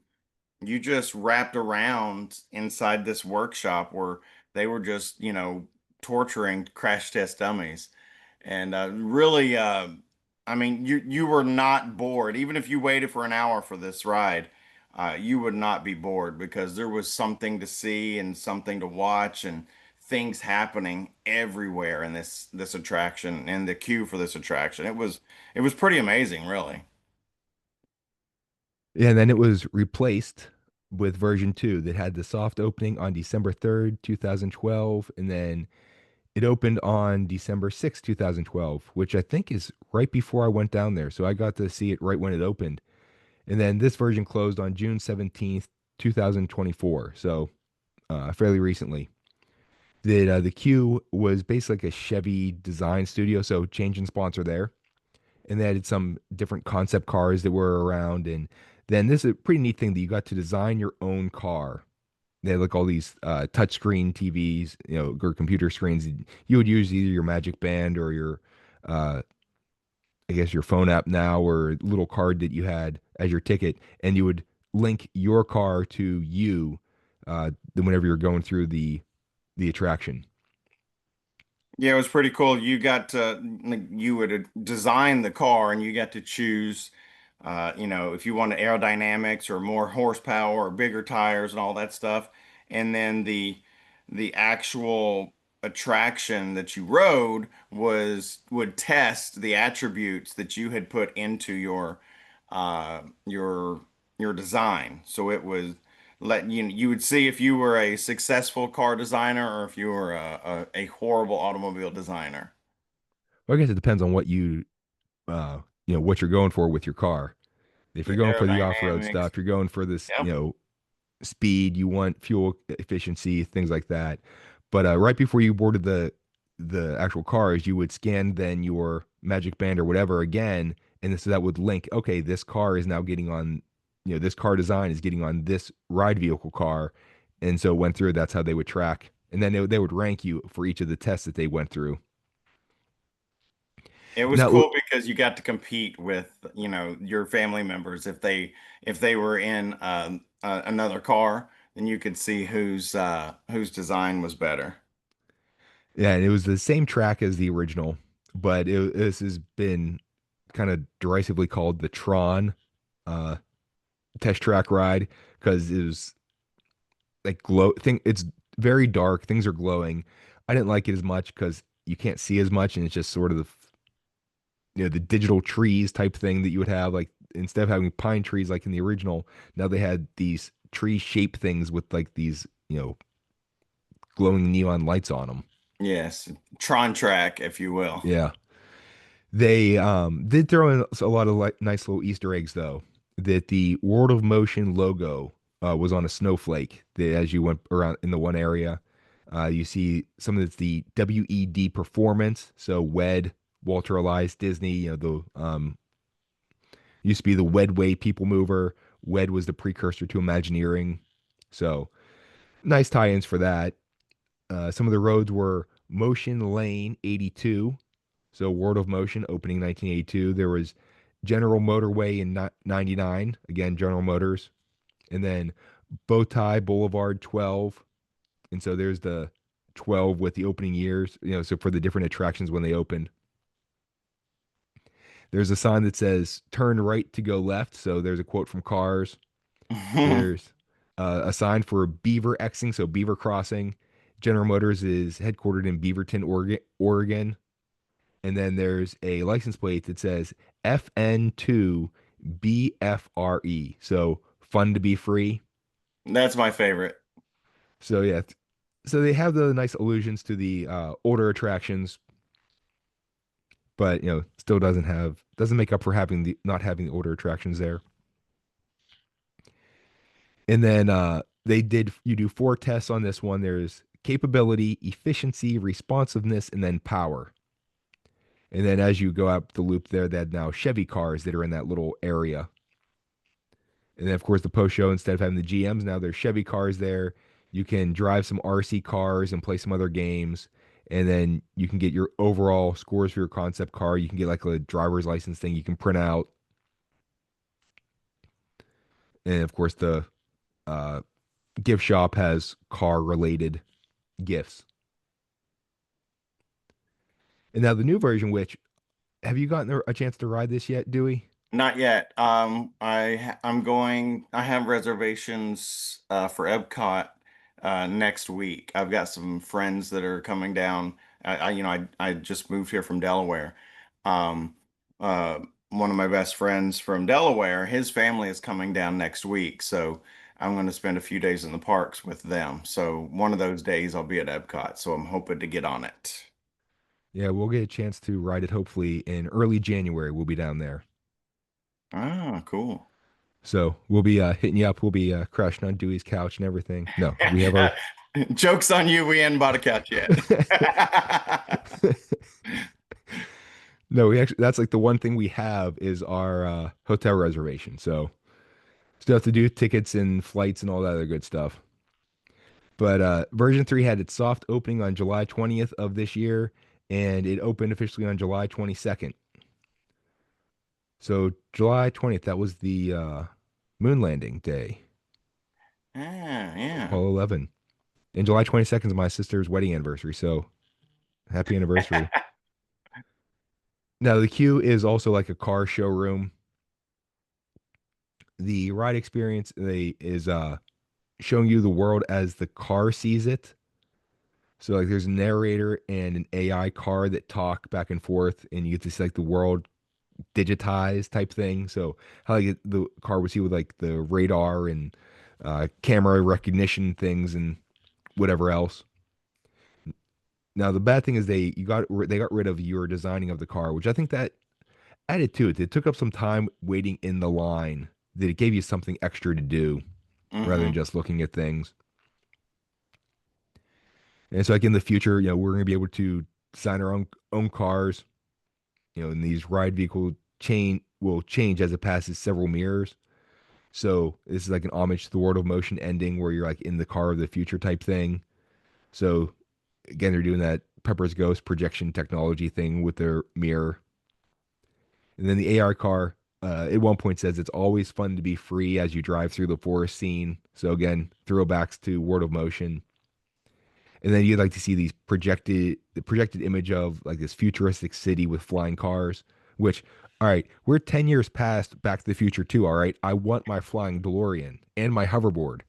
you just wrapped around inside this workshop where they were just, torturing crash test dummies. And really, I mean, you were not bored. Even if you waited for an hour for this ride, you would not be bored because there was something to see and something to watch and things happening everywhere in this attraction and the queue for this attraction. It was pretty amazing, really. And then it was replaced with version 2 that had the soft opening on December 3rd, 2012, and then it opened on December 6th, 2012, which I think is right before I went down there. So I got to see it right when it opened. And then this version closed on June 17th, 2024. So fairly recently. The queue was basically like a Chevy design studio. So change in sponsor there. And they added some different concept cars that were around. And then this is a pretty neat thing that you got to design your own car. They had like all these touchscreen TVs, or computer screens. You would use either your Magic Band or your, uh, I guess, your phone app now or little card that you had as your ticket, and you would link your car to you whenever you're going through the attraction. Yeah, it was pretty cool. You would design the car and you got to choose, if you wanted aerodynamics or more horsepower or bigger tires and all that stuff. And then the actual attraction that you rode would test the attributes that you had put into uh your your design. So it was you would see if you were a successful car designer or if you were a horrible automobile designer. Well, I guess it depends on what you're going for with your car. If you're The going for the off-road aerodynamics. stuff, you're going for this, Yep. speed, you want fuel efficiency, things like that. But right before you boarded the actual cars, you would scan then your Magic Band or whatever again, and so that would link. Okay, this car is now getting on, this car design is getting on this ride vehicle car, and so it went through. That's how they would track, and then they would rank you for each of the tests that they went through. It was Now, cool because you got to compete with, your family members. If they were in another car, then you could see whose design was better. yeah, and it was the same track as the original, but this has been kind of derisively called the Tron uh, test track ride because it was like glow thing. It's very dark. Things are glowing. I didn't like it as much because you can't see as much, and it's just sort of the digital trees type thing that you would have. Like instead of having pine trees like in the original, now they had these tree shaped things with like these glowing neon lights on them. Yes, Tron track, if you will. Yeah. They did throw in a lot of like nice little Easter eggs though. That the World of Motion logo was on a snowflake. That as you went around in the one area, you see some of the WED performance. So WED, Walter Elias Disney. The used to be the Wedway People Mover. WED was the precursor to Imagineering. So nice tie-ins for that. Some of the roads were Motion Lane 82. So World of Motion opening 1982. There was General Motorway in 99. Again, General Motors. And then Bowtie Boulevard 12. And so there's the 12 with the opening years, so for the different attractions when they opened. There's a sign that says turn right to go left. So there's a quote from Cars. There's a sign for Beaver Xing, so Beaver Crossing. General Motors is headquartered in Beaverton, Oregon. And then there's a license plate that says FN2 BFRE. So fun to be free. That's my favorite. So yeah, so they have the nice allusions to the older attractions, but still doesn't make up for having the not having the older attractions there. And then you do four tests on this one. There's capability, efficiency, responsiveness, and then power. And then as you go up the loop there, they had now Chevy cars that are in that little area. And then of course the post show, instead of having the GMs, now there's Chevy cars there. You can drive some RC cars and play some other games. And then you can get your overall scores for your concept car. You can get like a driver's license thing you can print out. And of course the uh, gift shop has car related gifts. And now the new version, which have you gotten a chance to ride this yet, Dewey? Not yet. I have reservations for EPCOT next week. I've got some friends that are coming down. I just moved here from Delaware. Um, uh, One of my best friends from Delaware, his family is coming down next week, so I'm going to spend a few days in the parks with them. So one of those days I'll be at EPCOT, so I'm hoping to get on it. Yeah, we'll get a chance to ride it hopefully in early January. We'll be down there. Ah, cool. So we'll be hitting you up. We'll be crashing on Dewey's couch and everything. No, we have our Joke's on you, we ain't bought a couch yet. no, we actually that's like the one thing we have is our hotel reservation. So still have to do tickets and flights and all that other good stuff. But version 3 had its soft opening on July 20th of this year, and it opened officially on July 22nd. So July 20th, that was the moon landing day, Ah, yeah. Apollo 11. And July 22nd is my sister's wedding anniversary. So happy anniversary. Now, the queue is also like a car showroom. The ride experience is showing you the world as the car sees it. So like there's a narrator and an AI car that talk back and forth, and you get to see like the world digitized type thing. So how like the car would see with like the radar and camera recognition things and whatever else. Now the bad thing is they got rid of your designing of the car, which I think that added to it. It took up some time waiting in the line. That it gave you something extra to do rather than Hmm. just looking at things. And so like in the future, we're going to be able to design our own cars. And these ride vehicle chain will change as it passes several mirrors. So this is like an homage to the World of Motion ending where you're like in the car of the future type thing. So again, they're doing that Pepper's Ghost projection technology thing with their mirror. And then the AR car at one point says it's always fun to be free as you drive through the forest scene. So again, throwbacks to World of Motion. And then you'd like to see these the projected image of like this futuristic city with flying cars, which, all right, we're 10 years past Back to the Future 2, all right? I want my flying DeLorean and my hoverboard.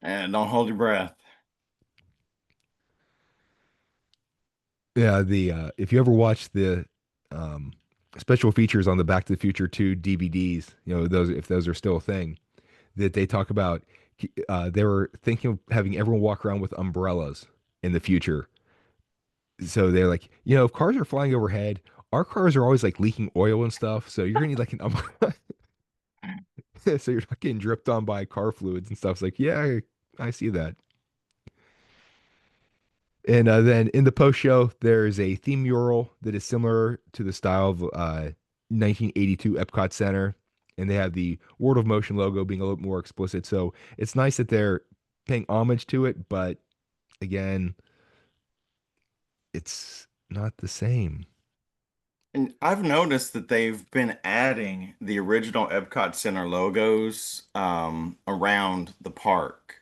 And don't hold your breath. Yeah, the if you ever watch the um special features on the Back to the Future 2 DVDs, you know, those if those are still a thing, that they talk about they were thinking of having everyone walk around with umbrellas in the future. So they're like, you know, if cars are flying overhead, our cars are always like leaking oil and stuff. So you're gonna need like an umbrella so you're not getting dripped on by car fluids and stuff. It's like, yeah, I see that. And then in the post show, there's a theme mural that is similar to the style of 1982 Epcot Center. And they have the World of Motion logo being a little more explicit. So it's nice that they're paying homage to it. But again, it's not the same. And I've noticed that they've been adding the original Epcot Center logos around the park.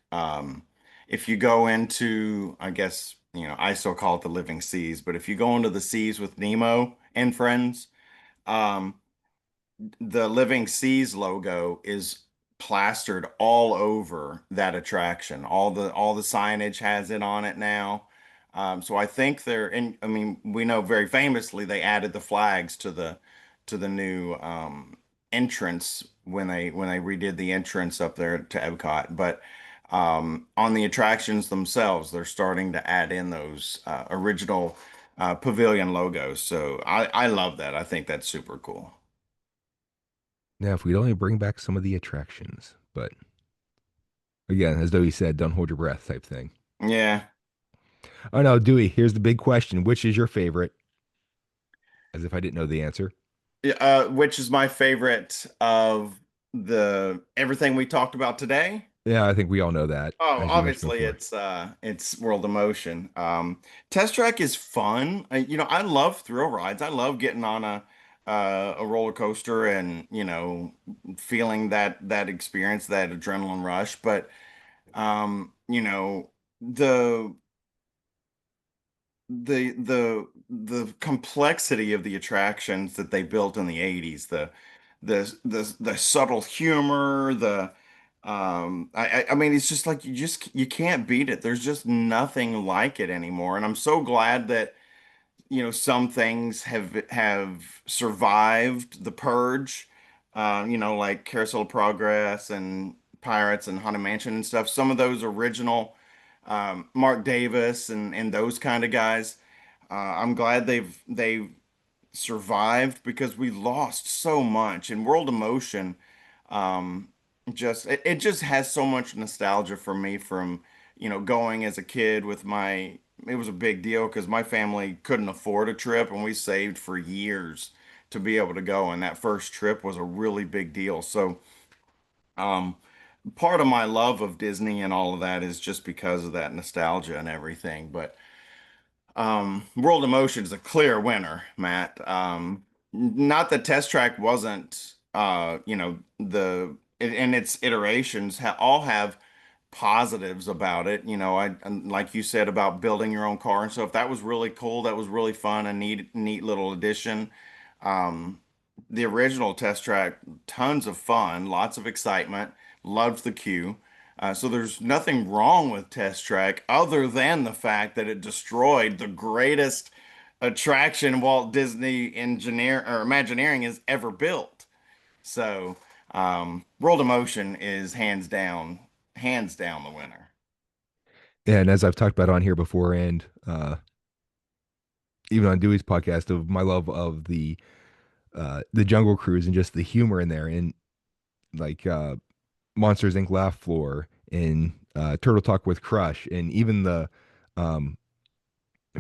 If you go into, I guess, I still call it the Living Seas, but if you go into the seas with Nemo and friends, um, the Living Seas logo is plastered all over that attraction. All the signage has it on it now. So I think they're and I mean we know very famously they added the flags to the new entrance when they redid the entrance up there to Epcot. But on the attractions themselves, they're starting to add in those original pavilion logos. So I love that. I think that's super cool. Now, if we'd only bring back some of the attractions, but again, as Dewey said, don't hold your breath type thing. Yeah. Oh no, Dewey, here's the big question. Which is your favorite? As if I didn't know the answer. Yeah, which is my favorite of the everything we talked about today? Yeah, I think we all know that, Oh, as you mentioned obviously before. it's World of Motion. Test Track is fun. I love thrill rides. I love getting on a roller coaster and feeling that experience, that adrenaline rush. But the the complexity of the attractions that they built in the 80s, the subtle humor, the I mean it's just like you can't beat it. There's just nothing like it anymore. And I'm so glad that some things have survived the purge. Like Carousel of Progress and Pirates and Haunted Mansion and stuff. Some of those original Mark Davis and those kind of guys. I'm glad they've survived because we lost so much. And World of Motion it just has so much nostalgia for me from going as a kid with my it was a big deal because my family couldn't afford a trip and we saved for years to be able to go, and that first trip was a really big deal. So um part of my love of Disney and all of that is just because of that nostalgia and everything. But World of Motion is a clear winner, Matt. Not that Test Track wasn't, in its iterations all have positives about it. And like you said about building your own car and stuff, that was really cool. That was really fun, a neat little addition. Um, the original Test Track, tons of fun, lots of excitement, loved the queue. So there's nothing wrong with Test Track other than the fact that it destroyed the greatest attraction Walt Disney engineer or Imagineering has ever built. So World of Motion is hands down the winner. And as I've talked about on here before, and even on Dewey's podcast, of my love of the Jungle Cruise and just the humor in there, and like Monsters Inc. Laugh Floor and Turtle Talk with Crush, and even the um,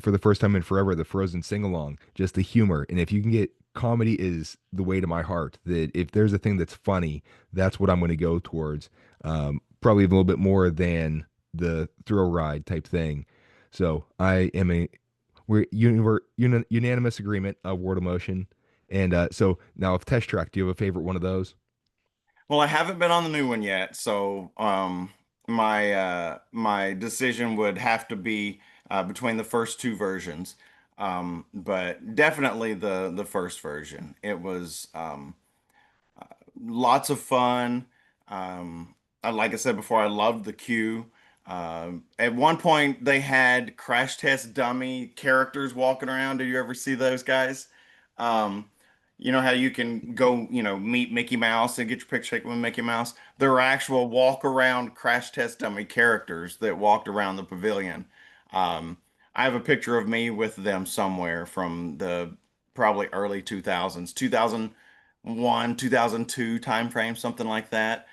for the first time in forever, the Frozen sing along, just the humor. And if you can get comedy is the way to my heart, that if there's a thing that's funny, that's what I'm going to go towards. Probably even a little bit more than the thrill ride type thing. So I am we're unanimous agreement of Word of Motion. And so now, if Test Track, do you have a favorite one of those? Well, I haven't been on the new one yet, so my decision would have to be between the first two versions. But definitely the first version. It was lots of fun. Like I said before, I loved the queue. At one point, they had crash test dummy characters walking around. Did you ever see those guys? Um, you know how you can go, meet Mickey Mouse and get your picture taken with Mickey Mouse? There were actual walk around crash test dummy characters that walked around the pavilion. Um, I have a picture of me with them somewhere from the probably early 2000s, 2001, 2002 timeframe, something like that.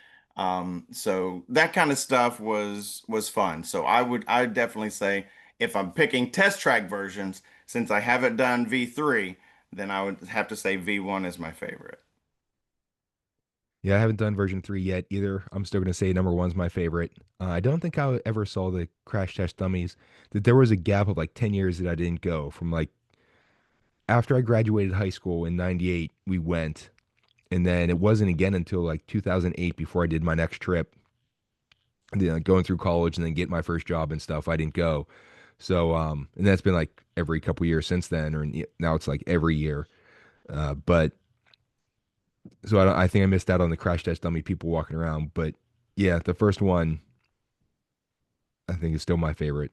So that kind of stuff was fun. So I'd definitely say if I'm picking test track versions, since I haven't done V3, then I would have to say V1 is my favorite. Yeah, I haven't done version 3 yet either. I'm still going to say number one's my favorite. I don't think I ever saw the crash test dummies. That there was a gap of like 10 years that I didn't go. From like after I graduated high school in 98, we went. And then it wasn't again until like 2008 before I did my next trip. Going through college and then get my first job and stuff, I didn't go. So, and that's been like every couple years since then, or now it's like every year. But so I think I missed out on the crash test dummy people walking around. But yeah, the first one I think is still my favorite.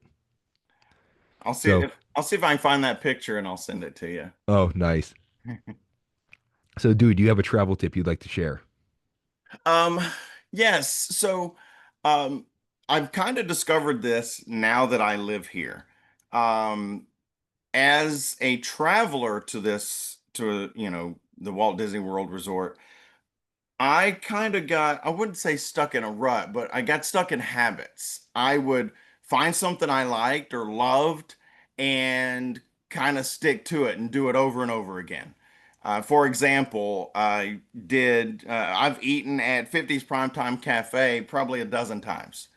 So, I'll see if I can find that picture and I'll send it to you. oh, nice. So, dude, do you have a travel tip you'd like to share? Um, yes. So, um, I've kind of discovered this now that I live here. Um, as a traveler to the Walt Disney World Resort, I kind of I wouldn't say stuck in a rut, but I got stuck in habits. I would find something I liked or loved and kind of stick to it and do it over and over again. For example, I've eaten at 50's Primetime Cafe probably a dozen times.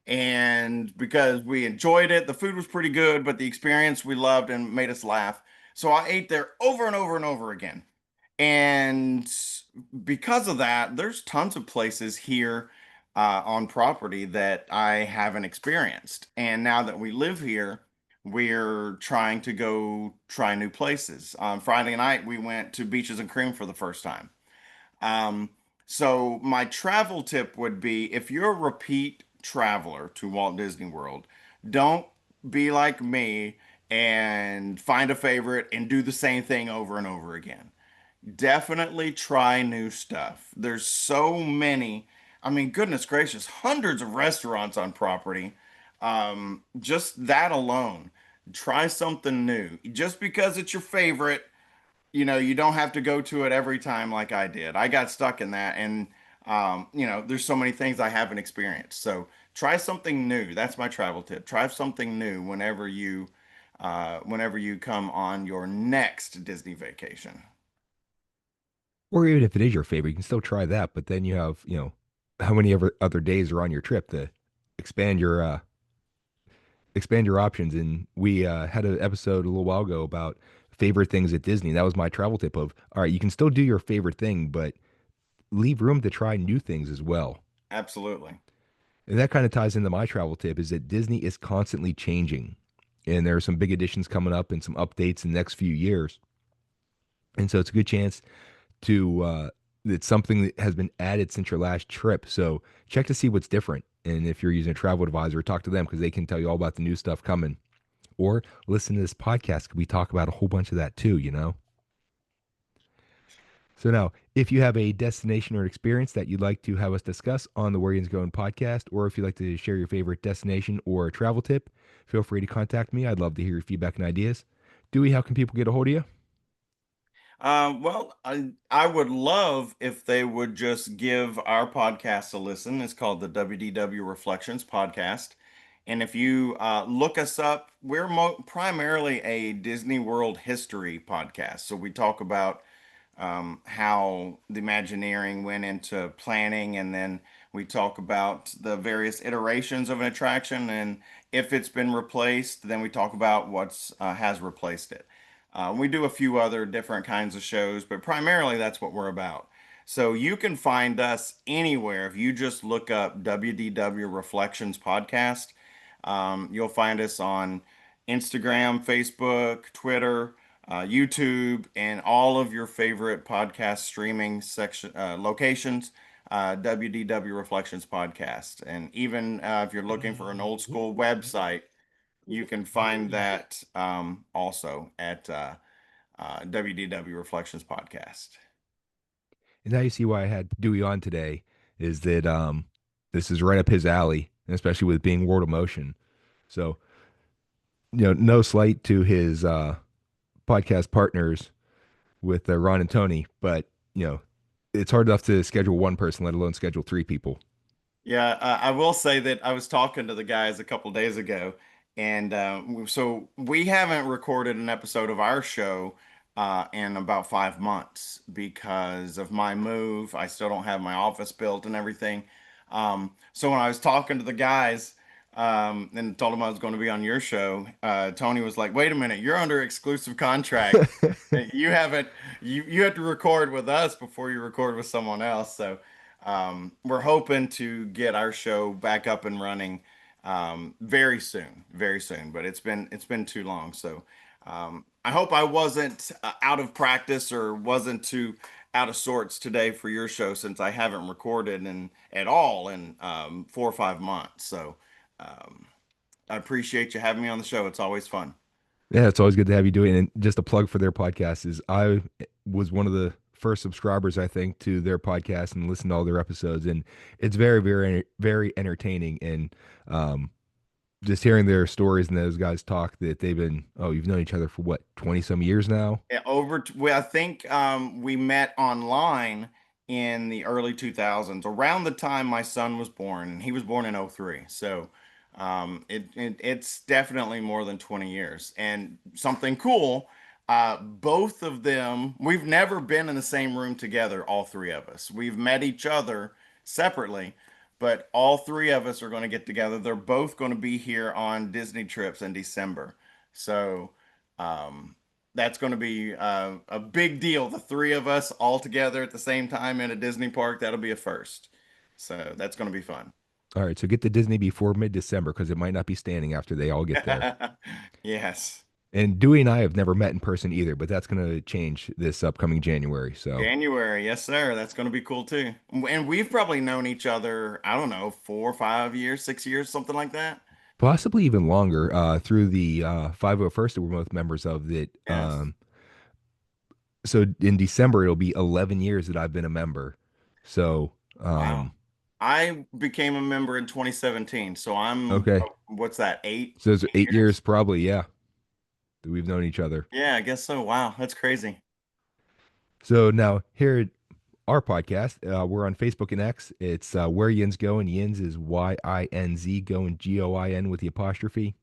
And because we enjoyed it, the food was pretty good, but the experience we loved and made us laugh. So I ate there over and over and over again. And because of that, there's tons of places here on property that I haven't experienced. And now that we live here, we're trying to go try new places. On Friday night, we went to Beaches and Cream for the first time. Um, so my travel tip would be if you're a repeat traveler to Walt Disney World, don't be like me and find a favorite and do the same thing over and over again. Definitely try new stuff. There's so many, I mean, goodness gracious, hundreds of restaurants on property. Just that alone, try something new. Just because it's your favorite, you don't have to go to it every time like I did. I got stuck in that, and there's so many things I haven't experienced. So try something new. That's my travel tip. Try something new whenever you come on your next Disney vacation. Or even if it is your favorite, you can still try that. But then you have, how many other days are on your trip to expand your expand your options. And we had an episode a little while ago about favorite things at Disney. That was my travel tip of, all right, you can still do your favorite thing, but leave room to try new things as well. Absolutely. And that kind of ties into my travel tip is that Disney is constantly changing. And there are some big additions coming up and some updates in the next few years. And so it's a good chance to it's something that has been added since your last trip. So check to see what's different. And if you're using a travel advisor, talk to them because they can tell you all about the new stuff coming. Or listen to this podcast. We talk about a whole bunch of that too. So now, if you have a destination or experience that you'd like to have us discuss on the Where Yinz Goin podcast, or if you'd like to share your favorite destination or travel tip, feel free to contact me. I'd love to hear your feedback and ideas. Dewey, how can people get a hold of you? Well, I would love if they would just give our podcast a listen. It's called the WDW Reflections Podcast. And if you look us up, we're primarily a Disney World history podcast. So we talk about how the Imagineering went into planning, and then we talk about the various iterations of an attraction. And if it's been replaced, then we talk about what's has replaced it. We do a few other different kinds of shows, but primarily that's what we're about. So you can find us anywhere if you just look up WDW Reflections Podcast. You'll find us on Instagram, Facebook, Twitter, YouTube, and all of your favorite podcast streaming section locations. WDW Reflections Podcast, and even if you're looking for an old school website, you can find that also at WDW Reflections Podcast. And now you see why I had Dewey on today is that this is right up his alley, and especially with being World of Motion. So, no slight to his podcast partners with Ron and Tony, but it's hard enough to schedule one person, let alone schedule three people. Yeah, I will say that I was talking to the guys a couple days ago, and so we haven't recorded an episode of our show in about 5 months because of my move. I still don't have my office built and everything. So when I was talking to the guys and told them I was going to be on your show, Tony was like, "Wait a minute, you're under exclusive contract. You haven't you have to record with us before you record with someone else." So we're hoping to get our show back up and running very soon, very soon. But it's been too long. So I hope I wasn't out of practice or wasn't too out of sorts today for your show since I haven't recorded at all in 4 or 5 months. So um, I appreciate you having me on the show. It's always fun. Yeah, it's always good to have you doing it. And just a plug for their podcast is I was one of the first subscribers, I think, to their podcast and listened to all their episodes. And it's very, very, very entertaining. And just hearing their stories and those guys talk that they've been, oh, you've known each other for what, 20 some years now? Yeah, well, I think we met online in the early 2000s, around the time my son was born. He was born in '03. So it's definitely more than 20 years. And something cool, both of them, we've never been in the same room together, all three of us. We've met each other separately, but all three of us are going to get together. They're both going to be here on Disney trips in December. So um, that's going to be a big deal. The three of us all together at the same time in a Disney park, that'll be a first. So that's going to be fun. All right, so get to Disney before mid-December because it might not be standing after they all get there. Yes. And Dewey and I have never met in person either, but that's going to change this upcoming January. So January. Yes, sir. That's going to be cool too. And we've probably known each other, I don't know, 4 or 5 years, 6 years, something like that. possibly even longer through the 501st that we're both members of that. Yes. So in December, it'll be 11 years that I've been a member. So, Wow. I became a member in 2017. So okay. what's that, eight, So it's eight 8 years years? probably, yeah, that we've known each other. Yeah, I guess so. Wow. That's crazy. So now here at our podcast, we're on Facebook and X. It's Where Yinz Goin. Yinz is Yinz, Goin, Goin with the apostrophe.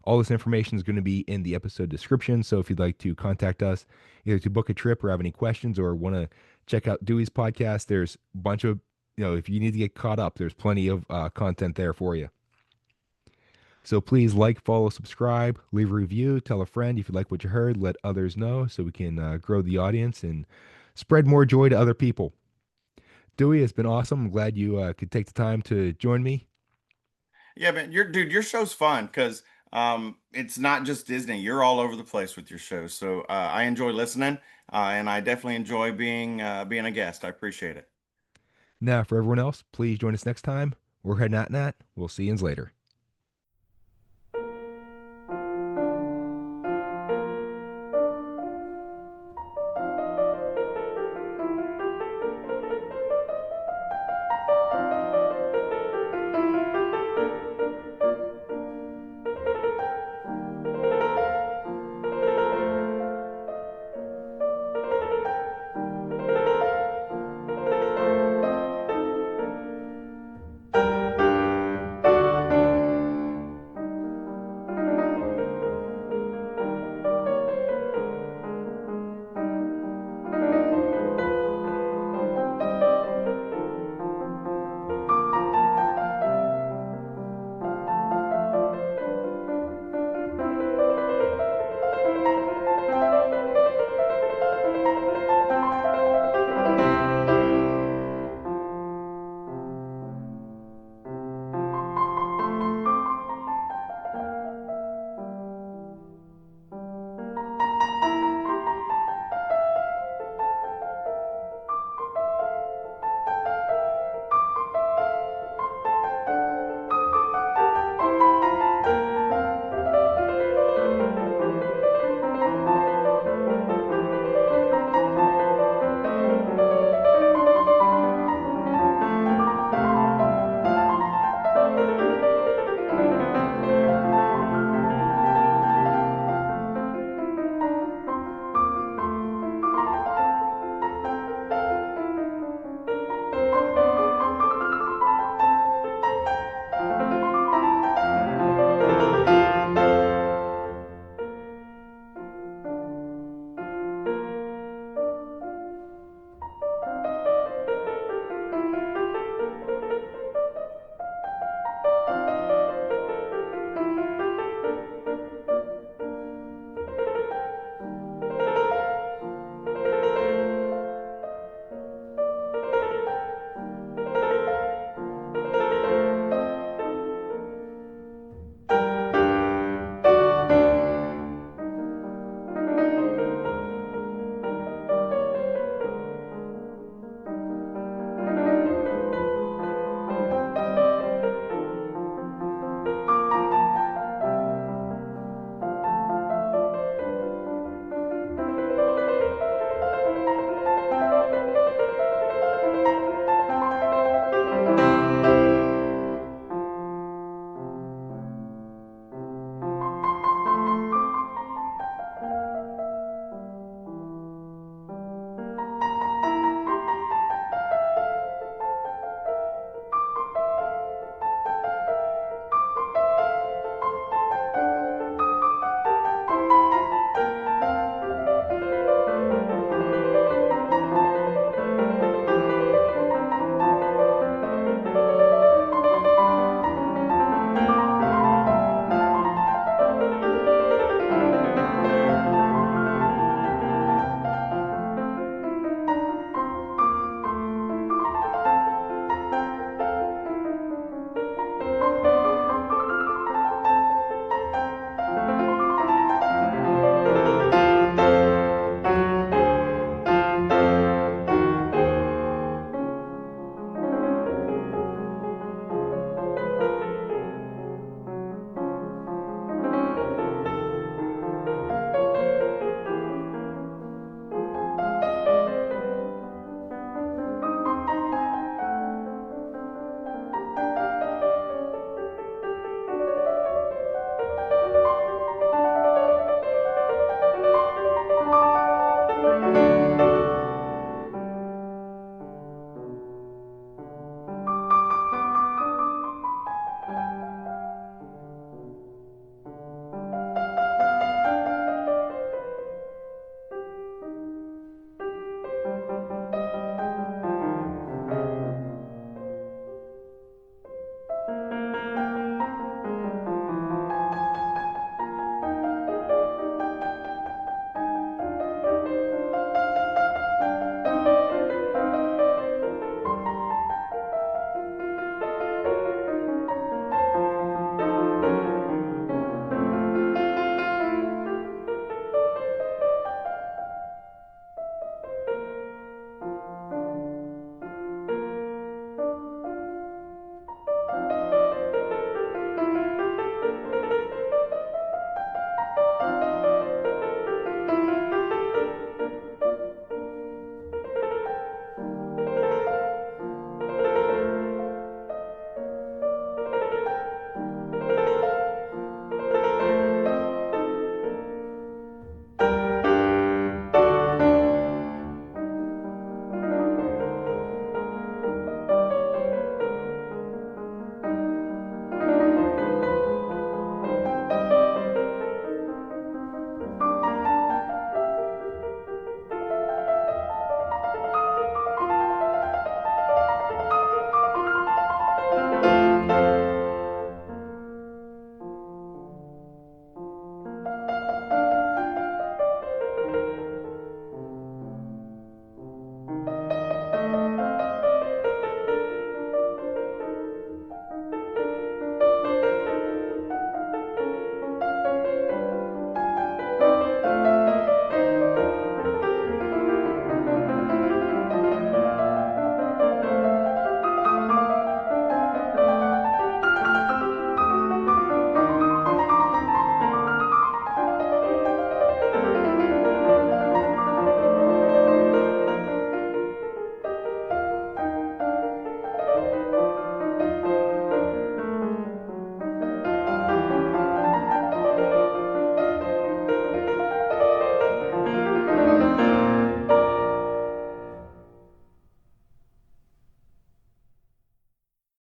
All this information is going to be in the episode description. So if you'd like to contact us, either to book a trip or have any questions or want to check out Dewey's podcast, there's a bunch of, if you need to get caught up, there's plenty of content there for you. So please like, follow, subscribe, leave a review, tell a friend if you like what you heard, let others know so we can grow the audience and spread more joy to other people. Dewey, it's been awesome. I'm glad you could take the time to join me. Yeah, man, your show's fun because it's not just Disney. You're all over the place with your shows. So I enjoy listening, and I definitely enjoy being a guest. I appreciate it. Now, for everyone else, please join us next time. We're heading out, Nat. We'll see you later.